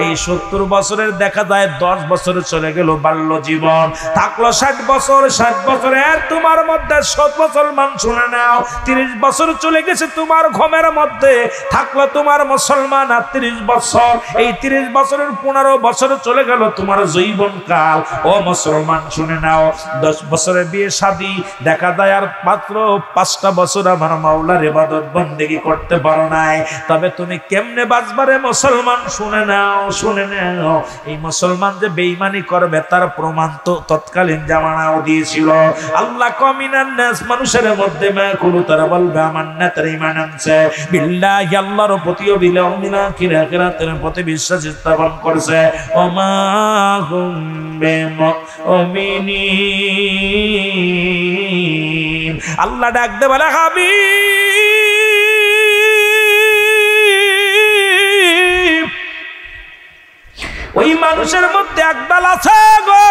এই 70 বছরের দেখা যায় 10 বছরে চলে গেল বাল্য জীবন, থাকলো 60 বছর, 60 বছরের তোমার মধ্যে মুসলমান শুনে নাও, 30 বছর চলে গেছে তোমার ঘুমের মধ্যে, থাকলো তোমার মুসলমান আর 30 বছর। এই 30 বছরের 15 বছর চলে গেল তোমার জীবন কাল। ও মুসলমান শুনে নাও, 10 বছরের বিয়ে শাদী, দেখা যায় আর মাত্র 5টা বছর আমার মাওলার ইবাদত বন্দেগী করতে পারো নাই। তবে তুমি কেমনে বাঁচবারে মুসলমান শুনে নাও, শুনে নাও। এই মুসলমান যে বেঈমানি করবে তার প্রমাণ তো তৎকালীন জামানাও দিয়েছিল। আল্লাহ কমিনান নাস, মানুষের মধ্যে মাকুলু, তারা বলবে আমান্না, তার ঈমান আনছে বিল্লাহি, আল্লাহর প্রতি ও বিল ইয়াউমিল আখির, আখিরাতের প্রতি বিশ্বাস স্থাপন করছে। ওমা হুম বিমুমিনিন, আল্লাহ ডাক দে বলে হাবিব, ওই মানুষের মধ্যে একদল আছে গো,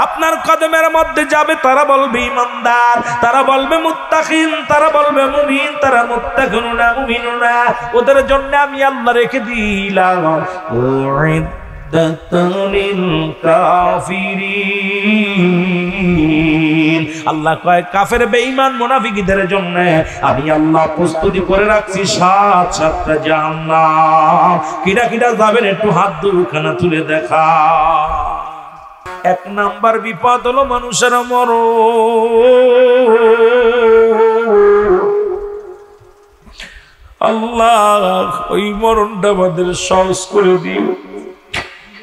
আপনার কদমের মধ্যে যাবে, তারা বলবে ইমানদার, তারা বলবে মুত্তাকিন, তারা বলবে মুমিন, তারা মুত্তাকিনুনা মুমিনুনা। ওদের জন্য আমি আল্লাহ রেখে দিলাম আল্লাহ কয় কাফের বেঈমান মুনাফিকদের জন্য আমি আল্লাহ প্রস্তুতি করে রাখছি 7টা জাহান্নাম। কিরা কিরা যাবেন একটু হাত দুখানা তুলে দেখা। 1 নাম্বার বিপদ হলো মানুষের মরণ। আল্লাহ ওই মরণটা আমাদের সহজ করে দিও,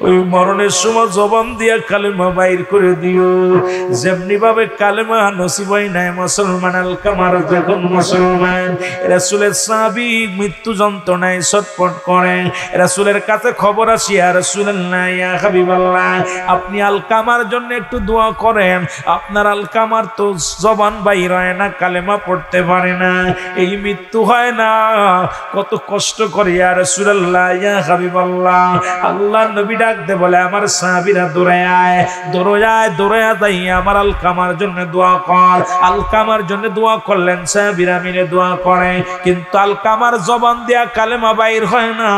ওই মরণের সময় জবান দিয়া কালেমা বাইর করে দিও। যেমনি ভাবে কালেমা নসিব হয় নাই মুসলমান আলকামার যখন মুসলমান রাসূলের সাহাবী মৃত্যু যন্ত্রণায় ছটফট করে, রাসূলের কাছে খবর আসি, ইয়া রাসূলুল্লাহ, ইয়া হাবিবাল্লাহ, আপনি আলকামার জন্য একটু দোয়া করেন। আপনার আলকামার তো জবান বাইর হয় না, কালেমা পড়তে পারে না, এই মৃত্যু হয় না, কত কষ্ট করে ইয়া রাসূলুল্লাহ, ইয়া হাবিবাল্লাহ। আল্লাহ নবী ডাকতে বলে আমার সাহাবীরা দৌড়ে আয়, দৌড়ে যাই আমার আলকামার জন্য দোয়া কর। আলকামার জন্য দোয়া করলেন, সাহাবীরা মিলে দোয়া করে, কিন্তু আলকামার জবান দিয়া কালেমা বাইর হয় না,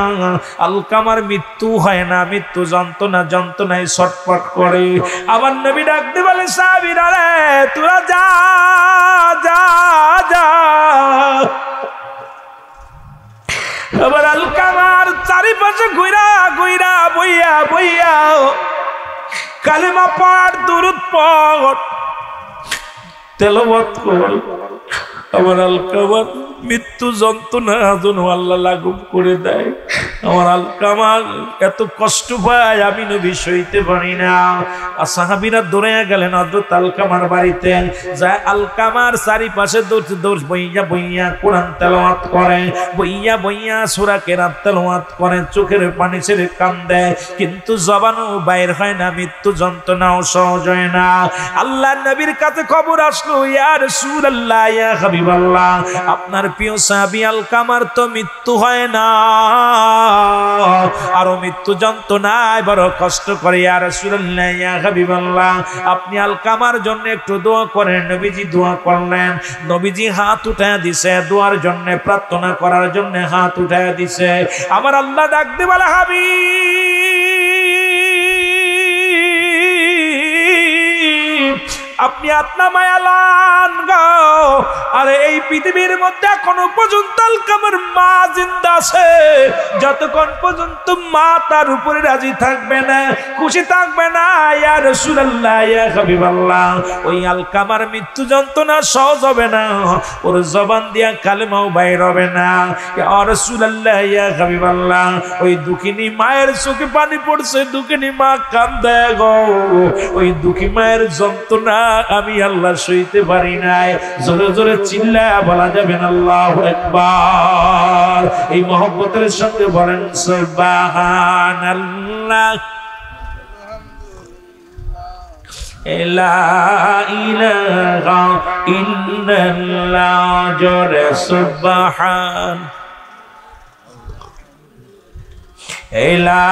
আলকামার মৃত্যু হয় না, মৃত্যু যন্ত্রণায় ছটফট করে। আবার নবী ডাকতে বলে সাহাবীরা রে তোরা যা যা যা। আবার আলকামার চারিপাশে ঘুরা ঘুরা বইয়া বইয়া কালেমা পাঠ, দুরূদ পড়, তেলাওয়াত কর। আমার আলকামার মৃত্যু যন্ত্রণা যেন আল্লাহ লাঘব করে দেয়। আমার আলকামা এত কষ্ট পায়, আমি নবী সইতে পারি না। আর সাহাবীরা দৌড়ে গেলেন হযরত আলকামার বাড়িতে, যায় আলকামার চারিপাশে দৌড় বইয়া বইয়া কোরআন তেলাওয়াত করে, বইয়া বইয়া সূরা কেরাত তেলাওয়াত করে, চোখের পানি ছেড়ে কান্দে, কিন্তু জবানও বাইর হয় না, মৃত্যু যন্ত্রণাও সহজ হয় না। আল্লাহর নবীর কাছে খবর আসলো, ইয়া রাসূলুল্লাহ, ইয়া হাবিবাল্লাহ, আপনার প্রিয় সাহাবী আলকামার তো মৃত্যু হয় না, আরো মৃত্যু যন্ত্রণায় বড় কষ্ট করে। ইয়া রাসূলুল্লাহ, ইয়া হাবিবাল্লাহ, আপনি আলকামার জন্য একটু দোয়া করেন। নবীজি দোয়া করলেন, নবীজি হাত উঠায় দিছে, দোয়ার জন্য প্রার্থনা করার জন্য হাত উঠায় দিছে। আমার আল্লাহ ডাক দিয়ে বলে হাবিব, আপনি আত্মা মায়ালান গো। আরে এই পৃথিবীর মধ্যে এখনো পর্যন্ত আলকামার মা জিন্দা আছে, যতক্ষণ পর্যন্ত মা তার উপরে রাজি থাকবে না, খুশি থাকবে না, ইয়া রাসূলুল্লাহ, ইয়া হাবিবাল্লাহ, ওই আলকামার মৃত্যু যন্ত্রণা সহজ হবে না, ওর জবান দিয়া কালেমাও বাইর হবে না। ইয়া রাসূলুল্লাহ, ইয়া হাবিবাল্লাহ, ওই দুঃখিনী মায়ের চোখে পানি পড়ছে, দুঃখিনী মা কান্দে গো, ওই দুঃখী মায়ের যন্ত্রণা আমি আল্লাহ সইতে পারি নাই। জোরে জোরে চিল্লা বলা যাবেন আল্লাহু আকবার। এই মহব্বতের সঙ্গে বলেন সুবহানাল্লাহ, লা ইলাহা ইল্লাল্লাহ, জোরে সুবহান, লা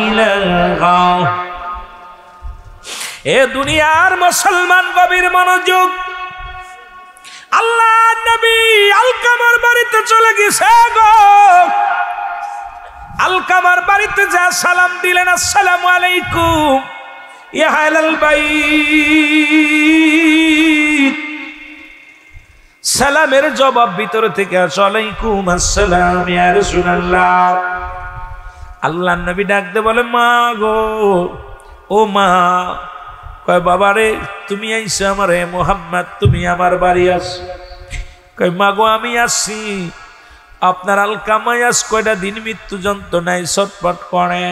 ইলাহা। এ দুনিয়ার মুসলমান গভীর মনোযোগ, আল্লাহ নবী আলকামার বাড়িতে চলে গেছে গো। আলকামার বাড়িতে যা সালাম দিলেন, আসসালামু আলাইকুম, ইয়া আহলাল বাইত, সালামের জবাব ভিতর থেকে আসে আলাইকুম আসসালাম ইয়া রাসূলুল্লাহ। আল্লাহর নবী ডাকতে বলে মা গো, ও মা। কয় বাবা রে, তুমি আইছো আমারে মুহাম্মদ, তুমি আমার বাড়ি আসো। কয় মা গো আমি আসছি, আপনার আলকামায় আজ কয়টা দিন মৃত্যু যন্ত্রণায় ছটফট করে,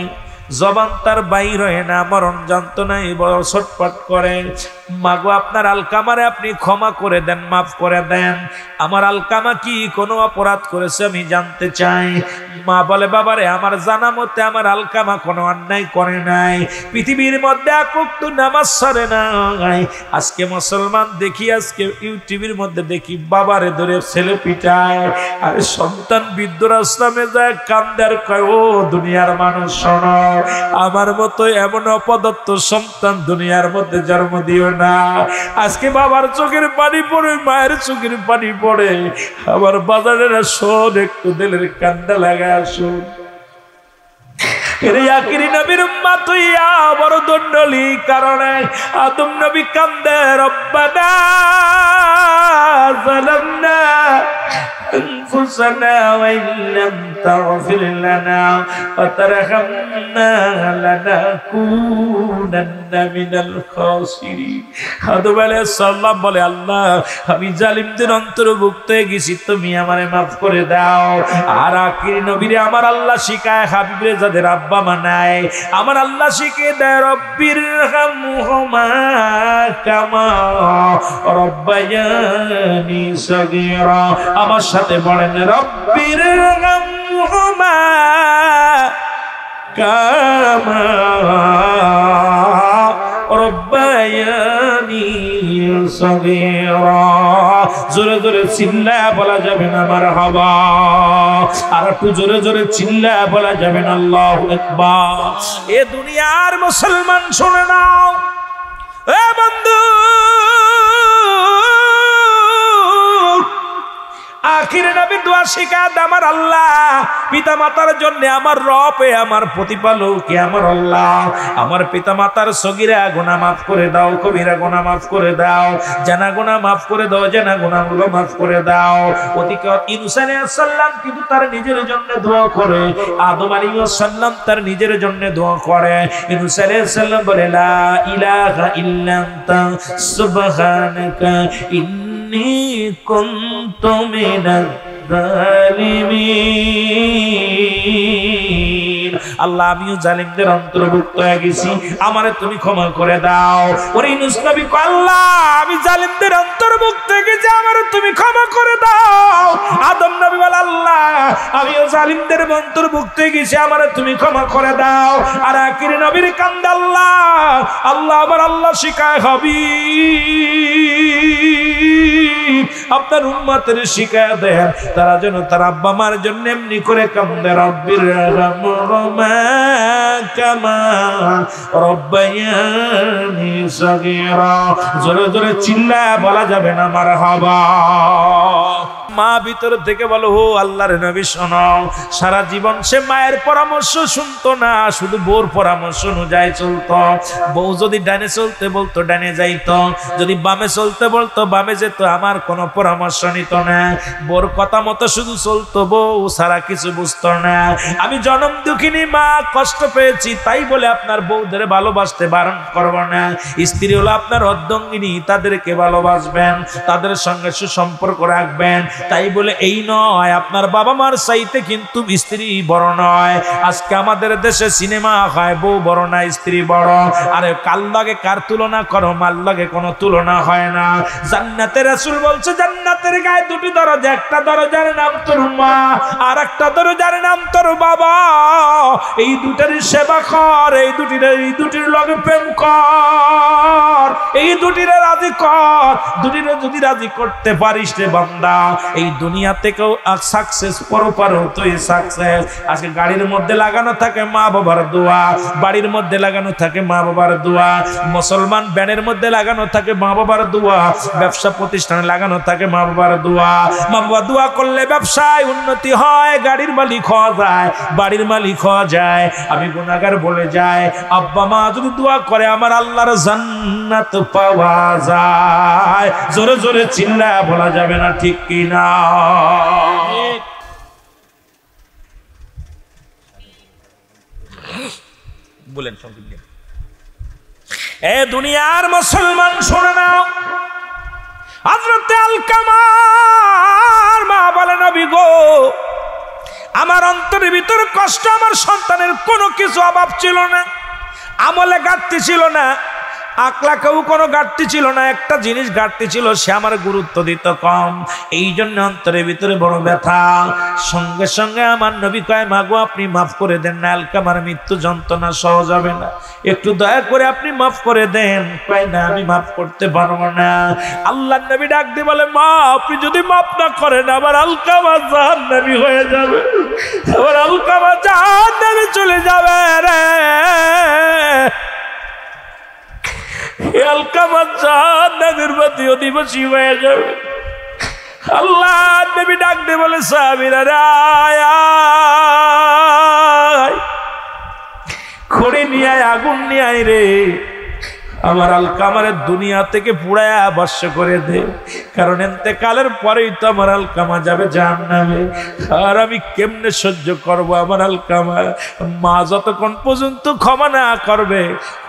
জবান তার বাইর হয় না, মরণ যন্ত্রণায় বড় ছটফট করে। মাগো আপনার আলকামারে আপনি ক্ষমা করে দেন, মাফ করে দেন। আমার আলকামা কি কোনো অপরাধ করেছে আমি জানতে চাই। মা বলে বাবারে, আমার জানা মতে আমার আলকামা কোনো অন্যায় করে নাই, পৃথিবীর মধ্যে আকক্ত নামাজ ছাড়ে নাই। আজকে মুসলমান দেখি, আজকে ইউটিউবের মধ্যে দেখি বাবারে ধরে ছেলে পিটায়, আর সন্তান বৃদ্ধাশ্রমে যায় কান্দার কয় ও দুনিয়ার মানুষ শোনো, আমার মতো এমন অপদত্ত সন্তান দুনিয়ার মধ্যে জন্ম দিও না। আজকে বাবার চোখের পানি পড়ে, মায়ের চোখের পানি পড়ে, আমার বাজারের শোন একটু দিলের কান্না লাগা আসুন। আখিরি নবীর উম্মত হইয়া বড় দণ্ডলি কারণে আদম নবী কান্দে রব্বানা যালামনা أنفسنا وإن لم تغفر لنا وترحمنا لنكونن من الخاسرين। আদম আলাইহিস সালাম বলে আল্লাহ আমি জালিমদের অন্তর্ভুক্ত হয়ে গেছি, তুমি আমারে মাফ করে দাও। আর আখিরি নবীরে আমার আল্লাহ শিখায়, হাবিবরে যাদের আব্বা মা নাই আমার আল্লাহ শিখে দেয় রব্বির হামহুমা কামা রব্বায়ানি সগীরা। আমার সাথে বলেন রব্বির হামহুমা কামা রব্বায়ানি সগীরা। জোরে জোরে চিল্লায়া বলা যাবে না মারহাবা, আর একটু জোরে জোরে চিল্লায়া বলা যাবে না আল্লাহু আকবার। এ দুনিয়ার মুসলমান শুনে নাও, এ বন্ধু আখির নবী দোয়া শিখাত আমার আল্লাহ পিতা মাতার জন্য, আমার রব আমার প্রতিপালক আমার আল্লাহ আমার পিতা মাতার সগীরা গুনাহ মাফ করে দাও, কবিরা গুনাহ মাফ করে দাও, জানা গুনাহ মাফ করে দাও, জানা গুনাহগুলো মাফ করে দাও। অতিকত ইউনূস আলাইহিস সালাম কিন্তু তার নিজের জন্য দোয়া করে, আদম আলাইহিস সালাম তার নিজের জন্য দোয়া করে। ইউনূস আলাইহিস সালাম বলে লা ইলাহা ইল্লা আনতা সুবহানাকা ইন্নী কুনতু মিনাজ জালিমিন। আল্লাহ আমিও জালিমদের অন্তর্ভুক্ত হয়ে গেছি, আমারে তুমি ক্ষমা করে দাও। ওরে ইউনূস নবী কয় আল্লাহ আমি জালিমদের অন্তর্ভুক্ত হয়ে গেছি, আমারে তুমি ক্ষমা করে দাও। আদম নবী বলে আল্লাহ আমিও জালিমদের অন্তর্ভুক্ত হয়ে গেছি, আমারে তুমি ক্ষমা করে দাও। আর আখিরি নবীর কান্দে আল্লাহ আল্লাহ আমার আল্লাহ শিখায় হাবিব আপনার উম্মতের শিখায়া দেন, তারা যেন তার আব্বা মার জন্য এমনি করে কান্দে রব্বির হামহুমা কামা রব্বায়ানি সগীরা। জোরে জোরে চিল্লায়া বলা যাবে না মারহাবা। মা ভিতর থেকে বলো হো আল্লাহর নবী শোনো, সারা জীবন সে মায়ের পরামর্শ শুনতো না, শুধু বউর পরামর্শ অনুযায়ী চলতো। বউ যদি ডানে চলতে বলতো ডানে যাইতো, যদি বামে চলতে বলতো বামে যেত, আমার কোনো পরামর্শ নিত না। বউর কথা মতো শুধু চলতো, বউ সারা কিছু বুঝতো না। আমি জনম দুঃখিনী মা, কষ্ট পেয়েছি, তাই বলে আপনার বউদের ভালোবাসতে বারণ করবো না। স্ত্রী হলো আপনার অর্ধাঙ্গিনী, তাদেরকে ভালোবাসবেন, তাদের সঙ্গে সুসম্পর্ক রাখবেন। তাই বলে এই নয় আপনার বাবা মার চাইতে কিন্তু স্ত্রী বড় নয়। আজকে আমাদের দেশে সিনেমা হয় বউ বড় না স্ত্রী বড়। আরে কার লগে কার তুলনা করো, মার লগে কোনো তুলনা হয় না। জান্নাতের রাসূল বলছে জান্নাতের গায়ে দুটি দরজা, একটা দরজার নাম তোর মা, আর একটা দরজার নাম তোর বাবা। এই দুটার সেবা কর, এই দুটির লগে প্রেম কর, এই দুটিরে রাজি কর। দুটিরে যদি রাজি করতে পারিস রে বান্দা, এই দুনিয়া থেকেও সাকসেস, পরপারেও তুই সাকসেস। আজকে গাড়ির মধ্যে লাগানো থাকে মা বাবার দোয়া, বাড়ির মধ্যে লাগানো থাকে মা বাবার দোয়া, মুসলমান ব্যানের মধ্যে লাগানো থাকে মা বাবার দোয়া, ব্যবসা প্রতিষ্ঠানে লাগানো থাকে মা বাবার দোয়া। মা বাবা দোয়া করলে ব্যবসায় উন্নতি হয়, গাড়ির মালিক হওয়া যায়, বাড়ির মালিক হওয়া যায়। আমি গুনাহগার বলে যাই, আব্বা মা যদি দোয়া করে আমার আল্লাহর জান্নাত পাওয়া যায়। জোরে জোরে চিল্লায়া বলা যাবে না, ঠিক কি না? বলেন সংক্ষিপ্ত। এ দুনিয়ার মুসলমান শুনে নাও, হযরত আলকামার মা বলে নবী গো, আমার অন্তরের ভিতরে কষ্ট, আমার সন্তানের কোনো কিছু অভাব ছিল না, আমলে ঘাটতি ছিল না, আকলাকেও কোনো ঘাটতি ছিল না, একটা জিনিস ঘাটতি ছিল, সে আমার গুরুত্ব দিত কম। এই জন্য অন্তরের ভিতরে বড় ব্যথা। সঙ্গে সঙ্গে আমার নবী কয়, মাগো আপনি মাফ করে দেন না, আলকামার মৃত্যু যন্ত্রণা সহজ হবে না, একটু দয়া করে আপনি মাফ করে দেন। কয় না, আমি মাফ করতে পারবো না। আল্লাহ নবী ডাক দিয়ে বলে, মা আপনি যদি মাফ না করেন আমার আলকামা জাহান্নামী হয়ে যাবে, আমার আলকামা জাহান্নামে চলে যাবে রে। আলকামা জাহান্নামের মধ্যে অধিবাসী হয়ে যাবে। আল্লাহ নবী ডাক দিয়ে বলে, সাহাবীরা খড়ি নিয়ে আয়, আগুন নিয়ে আয় রে, আমার আলকামারের দুনিয়া থেকে পুড়ায়া বর্ষ করে দে, কারণ ইন্তেকালের পরেই তো আমার আলকামা যাবে জাহান্নামে। আর আমি কেমনে সহ্য করব আমার আলকামা? মা যতক্ষণ পর্যন্ত ক্ষমা না করবে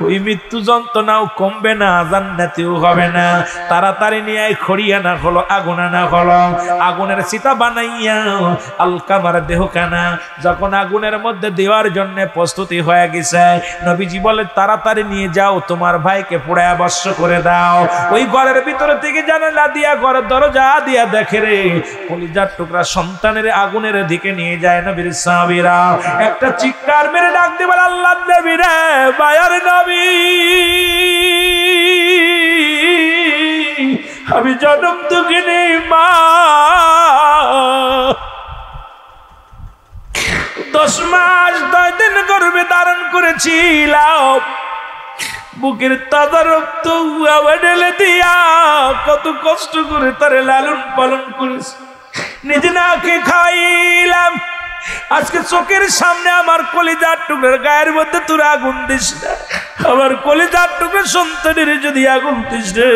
ওই মৃত্যু যন্ত্রণাও কমবে না, জান্নাতেও হবে না। তাড়াতাড়ি নিয়ে খড়িয়া না হলো, আগুন না হলো, আগুনের চিতা বানাইয়া আলকামার দেহখানা যখন আগুনের মধ্যে দেওয়ার জন্য প্রস্তুতি হয়ে গেছে, নবীজি বলে তাড়াতাড়ি নিয়ে যাও, তোমার ভাই কে পোড়ায়া বর্ষ করে দাও। ওই ঘরের ভিতরে থেকে জানালা দিয়া, ঘরের দরজা দিয়া দেখে রে কলিজার টুকরা সন্তানের আগুনের দিকে নিয়ে যায় নবীর সাহাবীরা। একটা চিৎকার মেরে ডাক দিয়ে বলে, আল্লাহর নবী রে, মায়ার নবী, আমি জনম দুঃখিনী মা, 10 মাস 10 দিন গর্ভে ধারণ করেছিলাম, বুকের তাজা রক্ত ঢেলে দিয়া কত কষ্ট করে তারে লালন পালন করেছি, নিজে না খেয়ে খাইলাম। আজকে চোখের সামনে আমার কলিজার টুকরার গায়ের মধ্যে তোর আগুন দিস না, আমার কলিজার টুকরার সন্তানের যদি আগুন দিস রে।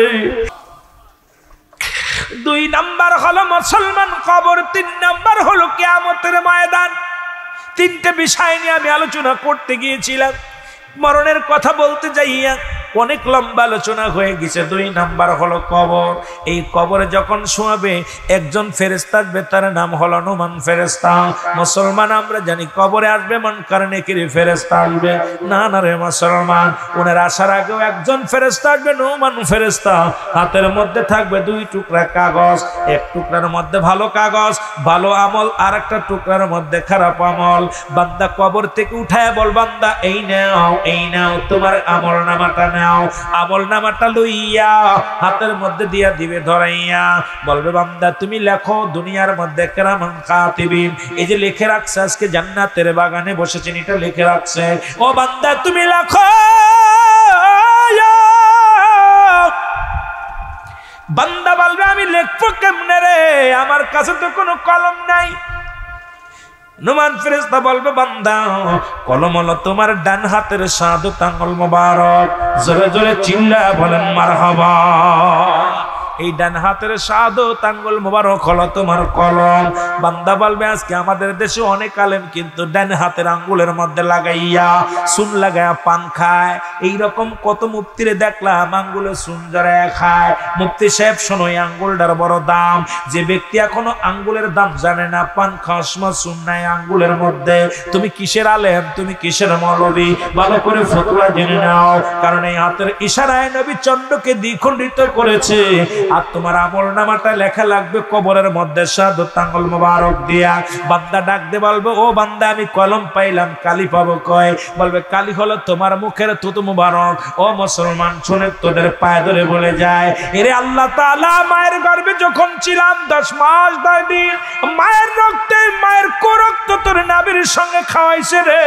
2 নাম্বার হলো মুসলমান কবর, 3 নাম্বার হলো কিয়ামতের ময়দান। 3টে বিষয় নিয়ে আমি আলোচনা করতে গিয়েছিলাম। মরণের কথা বলতে যাইয়া অনেক লম্বা আলোচনা হয়ে গেছে। 2 নাম্বার হলো কবর। এই কবরে যখন শোয়াবে একজন ফেরেশতা আসবে, তার নাম হলো নুমান ফেরেশতা। মুসলমান আমরা জানি কবরে আসবে মুনকার নেকির ফেরেশতা আসবে, না না রে মুসলমান, ওনার আসার আগেও একজন ফেরেশতা আসবে, নুমান ফেরেশতা। হাতের মধ্যে থাকবে 2 টুকরা কাগজ, এক টুকরার মধ্যে ভালো কাগজ, ভালো আমল, আর একটা টুকরার মধ্যে খারাপ আমল। বান্দা কবর থেকে উঠায় বল, বান্দা এই নাও, এই নাও তোমার আমল নামাটা নাও। আমল নামাটা লইয়া হাতের মধ্যে দিয়া দিবে ধরাইয়া, বলবে বান্দা তুমি লেখো দুনিয়ার মধ্যে কিরামান কাতিবিন, এই যে লিখে রাখছে আজকে জান্নাতের বাগানে বসেছেন, এটা লিখে রাখছে, ও বান্দা তুমি লেখো। বান্দা বলবে আমি লিখবো কেমনে রে, আমার কাছে তো কোনো কলম নাই। নুমান ফেরেশতা বলবে বান্দা কলম হলো তোমার ডান হাতের শাহাদাত আঙ্গুল মোবারক। জোরে জোরে চিল্লায়া বলেন মারহাবা। এই ডান হাতের শাহাদাত আঙ্গুল মোবারক হলো তোমার কলম। বান্দা বলবে আজকে আমাদের দেশে অনেক আলেম কিন্তু ডান হাতের আঙ্গুলের মধ্যে লাগাইয়া চুন লাগায়া পান খায়। এইরকম কত মুফতিরে দেখলাম আঙ্গুলে চুন জড়ায়া খায়। মুফতি সাহেব শোনো, এই আঙ্গুলটার বড় দাম। যে ব্যক্তি এখনো আঙ্গুলের দাম জানে না, পান খাওয়ার সময় চুন নাই আঙ্গুলের মধ্যে, তুমি কিসের আলেম, তুমি কিসের মৌলবী? ভালো করে ফতোয়া জেনে নাও, কারণ এই হাতের ইশারায় নবী চন্দ্রকে দ্বিখণ্ডিত করেছে। আর তোমার আমলনামাটা লেখা লাগবে কবরের মধ্যে শাহাদাত আঙ্গুল মোবারক দিয়া। বান্দা ডাক দে বলবে, ও বান্দা আমি কলম পাইলাম, কালি পাবো কয়? বলবে কালি হলো তোমার মুখের থুতু মুবারক। ও মুসলমান শুনে তোদের পায়ে ধরে বলে যায়, এরে আল্লাহ তাআলা মায়ের গর্ভে যখন ছিলাম 10 মাস 10 দিন মায়ের রক্তে মায়ের কোরক্ত তোর নাভির সঙ্গে খাওয়াইছে রে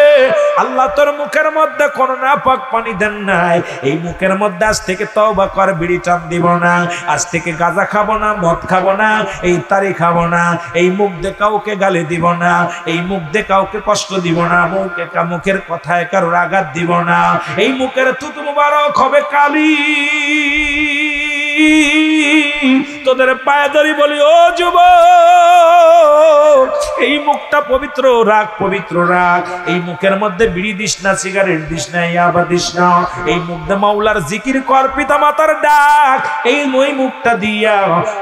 আল্লাহ, তোর মুখের মধ্যে কোনো নাপাক পানি দেন নাই। এই মুখের মধ্যে আজ থেকে তওবা কর, বিড়ি টান দিব না, আজ থেকে গাঁজা খাবো না, মদ খাবো না, এই তারি খাবো না, এই মুখ দিয়ে কাউকে গালি দিব না, এই মুখ দিয়ে কাউকে কষ্ট দিব না, মুখের কথায় কারোর আঘাত দিব না, এই মুখের থুতু মুবারক হবে কালি। তোদের পায়ে ধরি বলি, ও যুবক এই মুখটা পবিত্র রাখ, পবিত্র রাখ। এই মুখের মধ্যে বিড়ি দিস না, সিগারেট দিস না, ইয়াবা দিস না। এই মুখ দিয়ে মাওলার জিকির কর, পিতা মাতার ডাক। এই মুখটা দিয়া,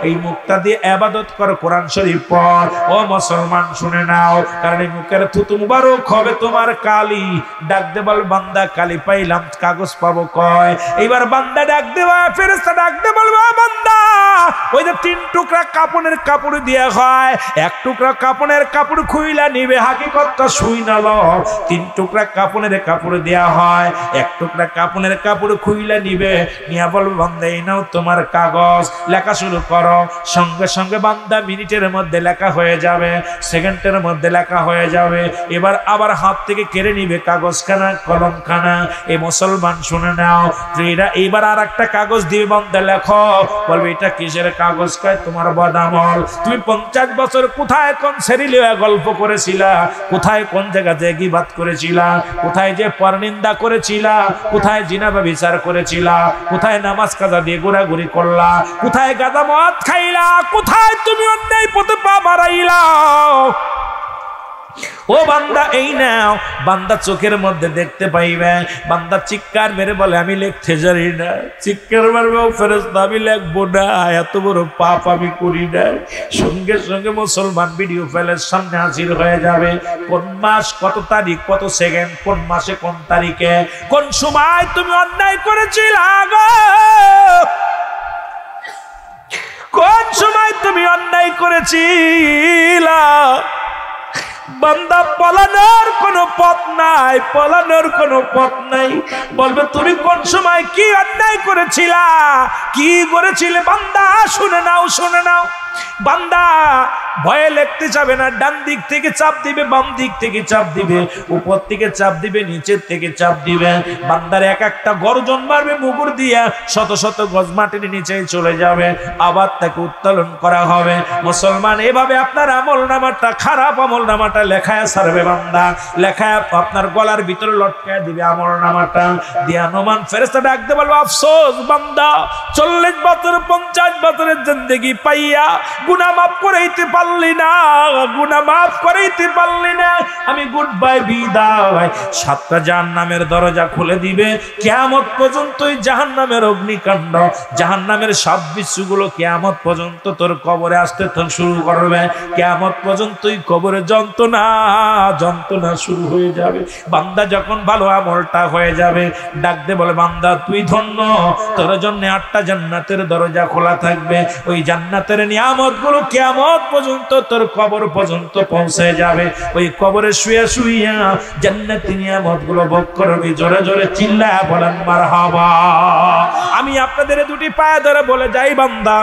এই মুখটা দিয়ে ইবাদত কর, কোরআন শরীফ পড়। ও মুসলমান শুনে নাও, কারণ এই মুখের থুতু মুবারক হবে তোমার কালি। ডাক দে বল, বান্দা কালি পাইলাম, কাগজ পাবো কয়? এইবার বান্দা ডাক দেবা, ফেরেশতা ডাক দে বলবা, বান্দা ওই যে 3 টুকরা কাপড়ের কাপড় দিয়া হয়, 1 টুকরা কাপড়ের কাপড় খুইলা নিবে, হাকিকতটা শুই না ল। 3 টুকরা কাপড়ের কাপড় দেয়া হয়, 1 টুকরা কাপড়ের কাপড় খুইলা নিবে, নিয়া বলবে বান্দা এই নাও তোমার কাগজ, লেখা শুরু করো। সঙ্গে সঙ্গে বান্দা মিনিটের মধ্যে লেখা হয়ে যাবে, সেকেন্ডের মধ্যে লেখা হয়ে যাবে। এবার আবার হাত থেকে কেড়ে নিবে কাগজখানা, কলমখানা। এই মুসলমান শুনে নাও, এরা এইবার আর একটা কাগজ দিবে, বান্দা লেখো। বলবে এটা কিসের কাগজ? কয় তোমার বদামল। তুমি 50 বছর কোথায় কোন সেরিলিয়া গল্প করেছিলা, কোথায় কোন জায়গাতে গীবাত করেছিলা, কোথায় যে পরনিন্দা করেছিলা, কোথায় জিনা ব্যভিচার করেছিলা, কোথায় নামাজ কাজা দিয়ে ঘোরাঘুরি করলা, কোথায় গাঁজা মদ খাইলা, কোথায় তুমি অন্যায় পথে পা বাড়াইলা। ও বান্দা এই নাও। বান্দা চোখের মধ্যে দেখতে পাইবে, বান্দা চিৎকার মেরে বলে আমি লিখতে জানি না। চিৎকার মারবে, ফেরেশতা আমি লিখবো না, এত বড় পাপ আমি করি না। সঙ্গে সঙ্গে মুসলমান ভিডিও ফাইলের সামনে হাজির হয়ে যাবে। কোন মাস, কত তারিখ, কত সেকেন্ড, কোন মাসে, কোন তারিখে, কোন সময় তুমি অন্যায় করেছিলা গো, কোন সময় তুমি অন্যায় করেছিলা। বান্দা পলানোর কোনো পথ নাই, পলানোর কোনো পথ নাই। বলবে তুমি কোন সময় কি অন্যায় করেছিলা, কি করেছিলে? বান্দা শুনে নাও, শুনে নাও। বান্দা ভয়ে লিখতে যাবে না, ডান দিক থেকে চাপ দিবে, বাম দিক থেকে চাপ দিবে, উপর থেকে চাপ দিবে, নিচের থেকে চাপ দিবে। বান্দার এক একটা গর্জন মারবে মুগুর দিয়া, শত শত গজ মাটির নিচে চলে যাবে, আবার তাকে উত্তোলন করা হবে। মুসলমান এভাবে আপনার আমলনামাটা, খারাপ আমলনামাটা লেখায় ছাড়বে বান্দা, লেখায় আপনার গলার ভিতরে লটকায় দিবে আমলনামাটা দিয়া। নোমান ফেরেশতা ডাকতে বলবে, আফসোস বান্দা, 40 বছর 50 বছরের জিন্দেগি পাইয়া গুনাহ মাফ করাইতে পারলি না, গুনাহ মাফ করাইতে পারলি না। আমি গুড বাই, বিদায়। 7টা জাহান্নামের দরজা খুলে দিবে, কিয়ামত পর্যন্তই জাহান্নামের অগ্নিকাণ্ড, জাহান্নামের সব বিচ্ছুগুলো কিয়ামত পর্যন্ত তোর কবরে আসতে শুরু করবে। কিয়ামত পর্যন্তই কবরে যন্ত্রণা, যন্ত্রণা শুরু হয়ে যাবে। বান্দা যখন ভালো আমলটা হয়ে যাবে, ডাকতে বলে বান্দা তুই ধন্য, তোর জন্য 8টা জান্নাতের দরজা খোলা থাকবে। ওই জান্নাতের নিয়ামত গুলো কিয়ামত পর্যন্ত তোর কবর পর্যন্ত পৌঁছে যাবে। ওই কবরে শুয়ে শুইয়া জান্নাতি নিয়ামত গুলো ভোগ করবি। জোরে জোরে চিল্লায়া বলেন মারহাবা। আমি আপনাদের দুটি পায়ে ধরে বলে যাই বান্দা,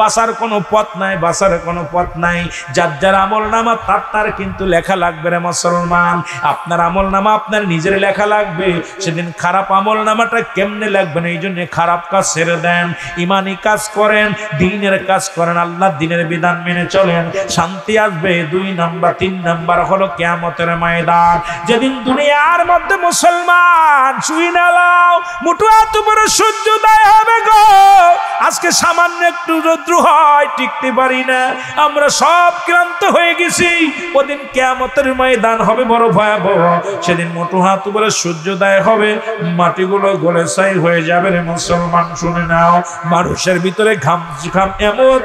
বাঁচার কোনো পথ নাই, বাঁচার কোনো পথ নাই। যার যার আমলনামা তার কিন্তু লেখা লাগবে রে মুসলমান। আপনার আমলনামা আপনার নিজের লেখা লাগবে। সেদিন খারাপ আমলনামাটা কেমনে লাগবে না, এই জন্য খারাপ কাজ ছেড়ে দেন, ইমানি কাজ করেন, দ্বীনের কাজ করেন, আল্লাহ দ্বীনের বিধান মেনে চলেন, শান্তি আসবে। 2 নাম্বার 3 নাম্বার হলো কিয়ামতের ময়দান। যেদিন দুনিয়ার মধ্যে মুসলমান শুই না লাও মুঠো এত বড় সূর্যোদয় হবে গো। আজকে সামান্য একটু রৌদ্র হয়, টিকতে পারি না, আমরা সব ক্লান্ত হয়ে গেছি। ওদিন কিয়ামতের ময়দান হবে বড় ভয়াবহ। সেদিন মুঠো হাত বলে সূর্যোদয় হবে, মাটিগুলো গলে ছাই হয়ে যাবে রে মুসলমান শুনে নাও। মানুষের ভিতরে ঘাম ঘাম এমন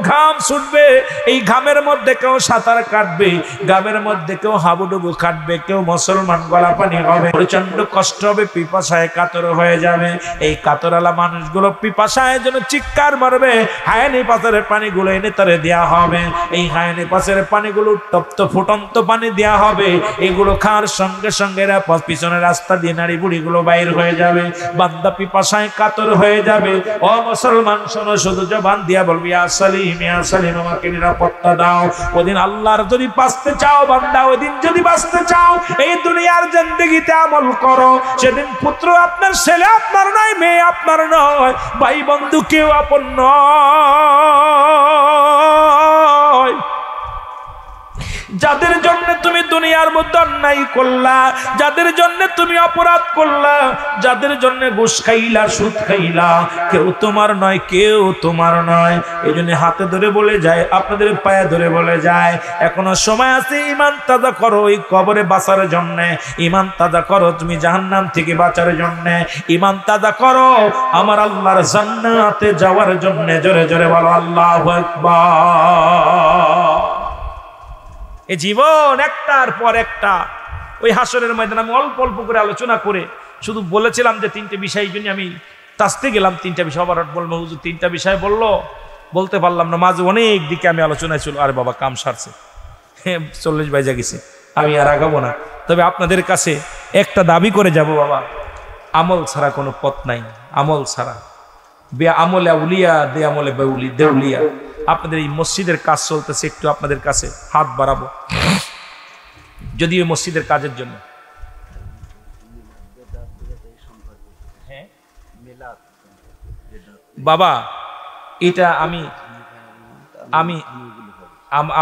ঘাম ঘাম ছুটবে, এই ঘামের মধ্যে কেউ সাঁতার কাটবে, ঘামের মধ্যে কেউ হাবুডুবু কাটবে, কেউ মুসলমান গলা পানি হবে, প্রচন্ড কষ্ট হবে, পিপাসায় কাতর হয়ে যাবে। এই কাতরালা মানুষগুলো পিপাসায় যেন চিৎকার মারবে, হায়ানি পাথরের পানিগুলো এনে তারে দেয়া হবে। এই হায়ানি পাথরের পানিগুলো তপ্ত ফুটন্ত পানি দেয়া হবে। এগুলো খাওয়ার সঙ্গে সঙ্গে পিছনের রাস্তা দিয়ে নারী বুড়িগুলো বাইর হয়ে যাবে। বান্দা পিপাসায় কাতর হয়ে যাবে। ও মুসলমান শোনো, শুধু জবান দিয়া বলবি ইয়া সালিম, ইয়া সালিম, আমাকে নিরাপত্তা দাও। ওদিন আল্লাহর যদি বাঁচতে চাও বান্দা, ওদিন যদি বাঁচতে চাও, এই দুনিয়ার জিন্দেগিতে আমল করো। সেদিন পুত্র আপনার, ছেলে আপনার নয়, মেয়ে আপনার নয়, ভাই বন্ধু কেউ আপন নয়। যাদের জন্য তুমি দুনিয়ার মধ্যে অন্যায় করলা, যাদের জন্য তুমি অপরাধ করলা, যাদের জন্য ঘুষ খাইলা, সুদ খাইলা, কেউ তোমার নয়, কেউ তোমার নয়। এই জন্য হাতে ধরে বলে যায়, আপনাদের পায়ে ধরে বলে যায়, এখনো সময় আছে, ঈমান তাজা করো এই কবরে বাঁচার জন্য, ঈমান তাজা করো তুমি জাহান্নাম থেকে বাঁচার জন্য, ঈমান তাজা করো আমার আল্লাহর জান্নাতে যাওয়ার জন্য। জোরে জোরে বলো আল্লাহু আকবার। এই জীবন একটার পর একটা। ওই হাসরের ময়দানে আমি অল্প অল্প করে আলোচনা করে শুধু বলেছিলাম যে তিনটে বিষয়, জন্য আমি তাসতে গেলাম তিনটা বিষয়। আবার বলবো হুজুর তিনটা বিষয় বলতে পারলাম না, মাঝে অনেক দিকে আমি আলোচনায় ছিল। আরে বাবা কাম সারছে, 40 বাইজা গেছে, আমি আর আগাবো না। তবে আপনাদের কাছে একটা দাবি করে যাব, বাবা আমল ছাড়া কোনো পথ নাই, আমল ছাড়া। বে আমলে উলিয়া, দে আমলে দেউলিয়া। আপনাদের এই মসজিদের কাজ চলতেছে, একটু আপনাদের কাছে হাত বাড়াবো, যদিও মসজিদের কাজের জন্য। বাবা এটা আমি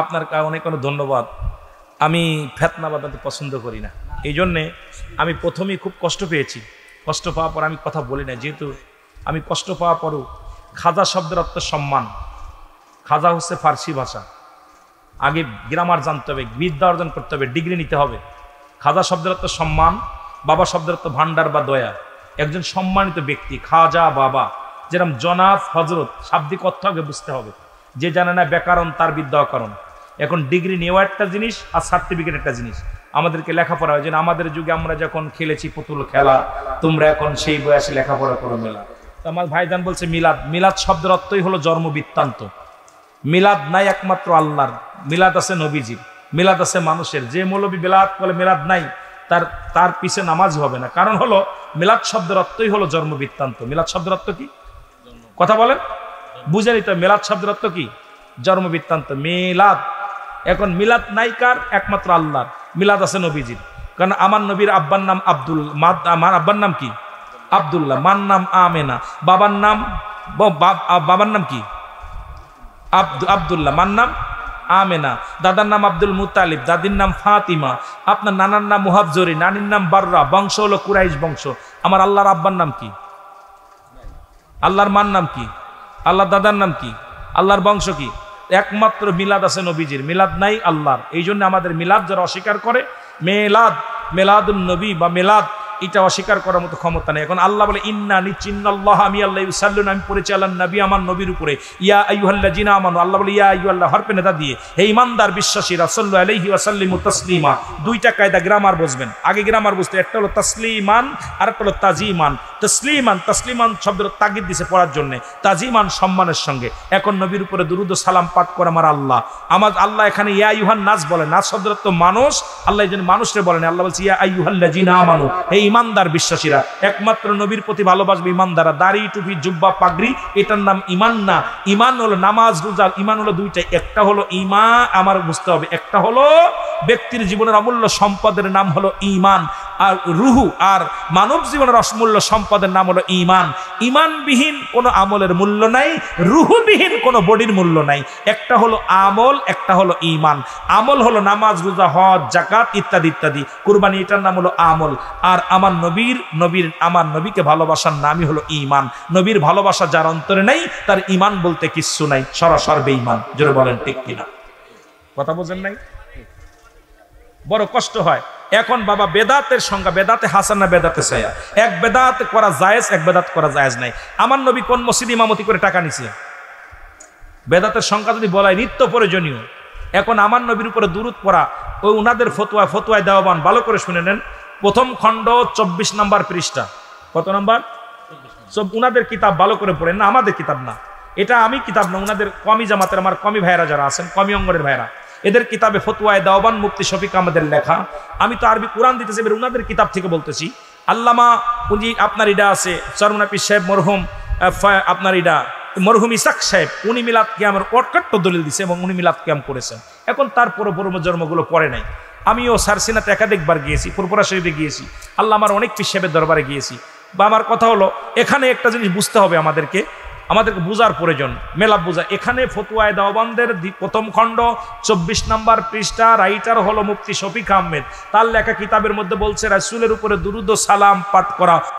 আপনার অনেক অনেক ধন্যবাদ। আমি ফেতনা বাদাতে পছন্দ করি না, এই জন্যে আমি প্রথমেই খুব কষ্ট পেয়েছি। কষ্ট পাওয়ার পর আমি কথা বলি না, যেহেতু আমি কষ্ট পাওয়ার পরও খাজা শব্দের অর্থ সম্মান। খাজা হচ্ছে ফার্সি ভাষা, আগে গ্রামার জানতে হবে, বিদ্যা অর্জন করতে হবে, ডিগ্রি নিতে হবে। খাজা শব্দের অর্থ সম্মান, বাবা শব্দের অর্থ ভান্ডার বা দয়া। একজন সম্মানিত ব্যক্তি খাজা বাবা, যেরকম জনাব হজরত, শাব্দিক অর্থ আগে বুঝতে হবে। যে জানে না ব্যাকরণ তার বিদ্যা অকারণ। এখন ডিগ্রি নেওয়া একটা জিনিস আর সার্টিফিকেট একটা জিনিস। আমাদেরকে লেখাপড়া হয়, যেন আমাদের যুগে আমরা যখন খেলেছি পুতুল খেলা, তোমরা এখন সেই বয়সে লেখাপড়া করো মেলা। তো আমার ভাইজান বলছে মিলাদ, মিলাদ শব্দের অর্থই হলো জন্ম বৃত্তান্ত। মিলাদ নাই একমাত্র আল্লাহর, মিলাদ আছে নবীজির, মিলাদ আছে মানুষের। যে মৌলবী বেলাত বলে মিলাদ নাই, তার পিছে নামাজ হবে না। কারণ হলো মিলাদ শব্দের অর্থই হলো জন্ম বৃত্তান্ত। মিলাদ শব্দের অর্থ কি কথা বলেন, বুঝে নিতে। মিলাদ শব্দের অর্থ কি? জন্ম বৃত্তান্ত। মিলাদ, এখন মিলাদ নাই কার? একমাত্র আল্লাহর। মিলাদ আছে নবীজির, কারণ আমার নবীর আব্বার নাম আব্দুল, আমার আব্বার নাম কি? আব্দুল্লাহ। মার নাম আমেনা, বাবার নাম কি? আব্দুল্লাহ, মার নাম আমেনা, দাদার নাম আব্দুল মুতালিব, দাদির নাম ফাতিমা, আপনার নানার নাম মুহাবজরি, নানির নাম বাররা, বংশ হলো কুরাইশ বংশ। আমার আল্লাহর আব্বার নাম কি? আল্লাহর মার নাম কি? আল্লাহর দাদার নাম কি? আল্লাহর বংশ কি? একমাত্র মিলাদ আছে নবীজির, মিলাদ নাই আল্লাহর। এই জন্য আমাদের মিলাদ যারা অস্বীকার করে, মেলাদুন নবী বা মিলাদ, এটা অস্বীকার করার মতো ক্ষমতা নেই। এখন আল্লাহ বলে ইন্না নিচিন্নাল্লাহ, আমি আল্লাহ ইউসাল্লুনা, আমি পড়েছি আল্লাহ নবী আমার নবীর উপরে, ইয়া আইয়ুহাল্লাযিনা আমানু। আল্লাহ বলে ইয়া আইয়ুহাল্লাহ হরফে নেদা দিয়ে, হে ঈমানদার বিশ্বাসীরা, সাল্লু আলাইহি ওয়া সাল্লিমু তাসলিমা। দুইটা কায়দা গ্রামার বুঝবেন, আগে গ্রামার বুঝতে। একটা হলো তাসলিমান আর একটা হলো তাজিমান। তাসলিমান শব্দের তাগিদ দিছে পড়ার জন্য, তাজিমান সম্মানের সঙ্গে। এখন নবীর উপরে দুরূদ ও সালাম পাঠ করে আমার আল্লাহ এখানে ইয়া আইয়ুহান নাস বলে, নাস শব্দের অর্থ মানুষ। আল্লাহ এই জন্য মানুষরে বলেন, আল্লাহ বলছে ইয়া আইয়ুহাল্লাযিনা আমানু, হে ইমানদার বিশ্বাসীরা। একমাত্র নবীর প্রতি ভালোবাসবে ইমানদারা। দাড়ি টুপি জুব্বা পাগড়ি, এটার নাম ইমান না। ইমান হলো নামাজ রোজা, ইমান হলো দুইটা। একটা হলো ইমান, আমার বুঝতে হবে, একটা হলো ব্যক্তির জীবনের অমূল্য সম্পদের নাম হলো ইমান, আর রুহু আর মানব জীবনের অমূল্য সম্পদের নাম হলো ইমান। ইমানবিহীন কোনো আমলের মূল্য নাই, রুহুবিহীন কোনো বডির মূল্য নাই। একটা হলো আমল, একটা হলো ইমান। আমল হলো নামাজ রোজা হজ যাকাত ইত্যাদি ইত্যাদি, কুরবানি, এটার নাম হলো আমল। আর আমার আমার নবীকে ভালোবাসার নামই হলো ঈমান। নবীর ভালোবাসা যার অন্তরে নাই, তার ঈমান বলতে কিচ্ছু নাই, সরাসর বেঈমান। জোরে বলেন ঠিক কিনা? কথা বোঝেন নাই? বড় কষ্ট হয়। এখন বাবা বেদাতের সংজ্ঞা, বেদাতে হাসান না বেদাতে সায়া। এক বেদাত করা জায়েজ, এক বেদাত করা জায়েজ নাই। আমার নবী কোন মসজিদে ইমামতি করে টাকা নিছে? বেদাতের সংখ্যা যদি বলাই নিত্য প্রয়োজনীয়। এখন আমার নবীর উপরে দুরূদ পড়া ওই উনাদের ফতোয়ায় দেওয়াবান, ভালো করে শুনে নেন। প্রথম খণ্ড 24 নম্বর পৃষ্ঠা। কত নম্বর? সব উনাদের কিতাব, ভালো করে পড়েন না, আমাদের কিতাব না এটা, আমি কিতাব না, উনাদের কমি জামাতের আমার কমি ভাইরা যারা আছেন, কমি অঙ্গনের ভাইরা, এদের কিতাবে ফতোয়ায় দেওয়াবান মুফতি শফিক আহমদের লেখা। আমি তো আরবি কোরআন দিতেছি, এবার উনাদের কিতাব থেকে বলতেছি। আল্লামা উনি আপনার ইডা আছে চরমনাপি সাহেব মরহুম, আপনার ইডা মরহুম ইসাক সাহেব, উনি মিলাদ কিয়ামের অটকাট্ট দলিল দিছে এবং উনি মিলাদ কিয়াম করেছেন। এখন তারপরও জন্মগুলো পড়ে নাই। আমিও সারসিনাতে একাধিকবার গিয়েছি, ফুরফুরা শরীফে গিয়েছি, আল্লাহ আমার অনেক পীর সাহেবের দরবারে গিয়েছি। বা আমার কথা হলো, এখানে একটা জিনিস বুঝতে হবে আমাদেরকে বোঝার প্রয়োজন, মেলাপ বোঝা। এখানে ফতোয়ায়ে দেওবানদের প্রথম খণ্ড 24 নম্বর পৃষ্ঠা, রাইটার হলো মুফতি শফিক আহমেদ, তার লেখা কিতাবের মধ্যে বলছে রাসূলের উপরে দুরূদ ও সালাম পাঠ করা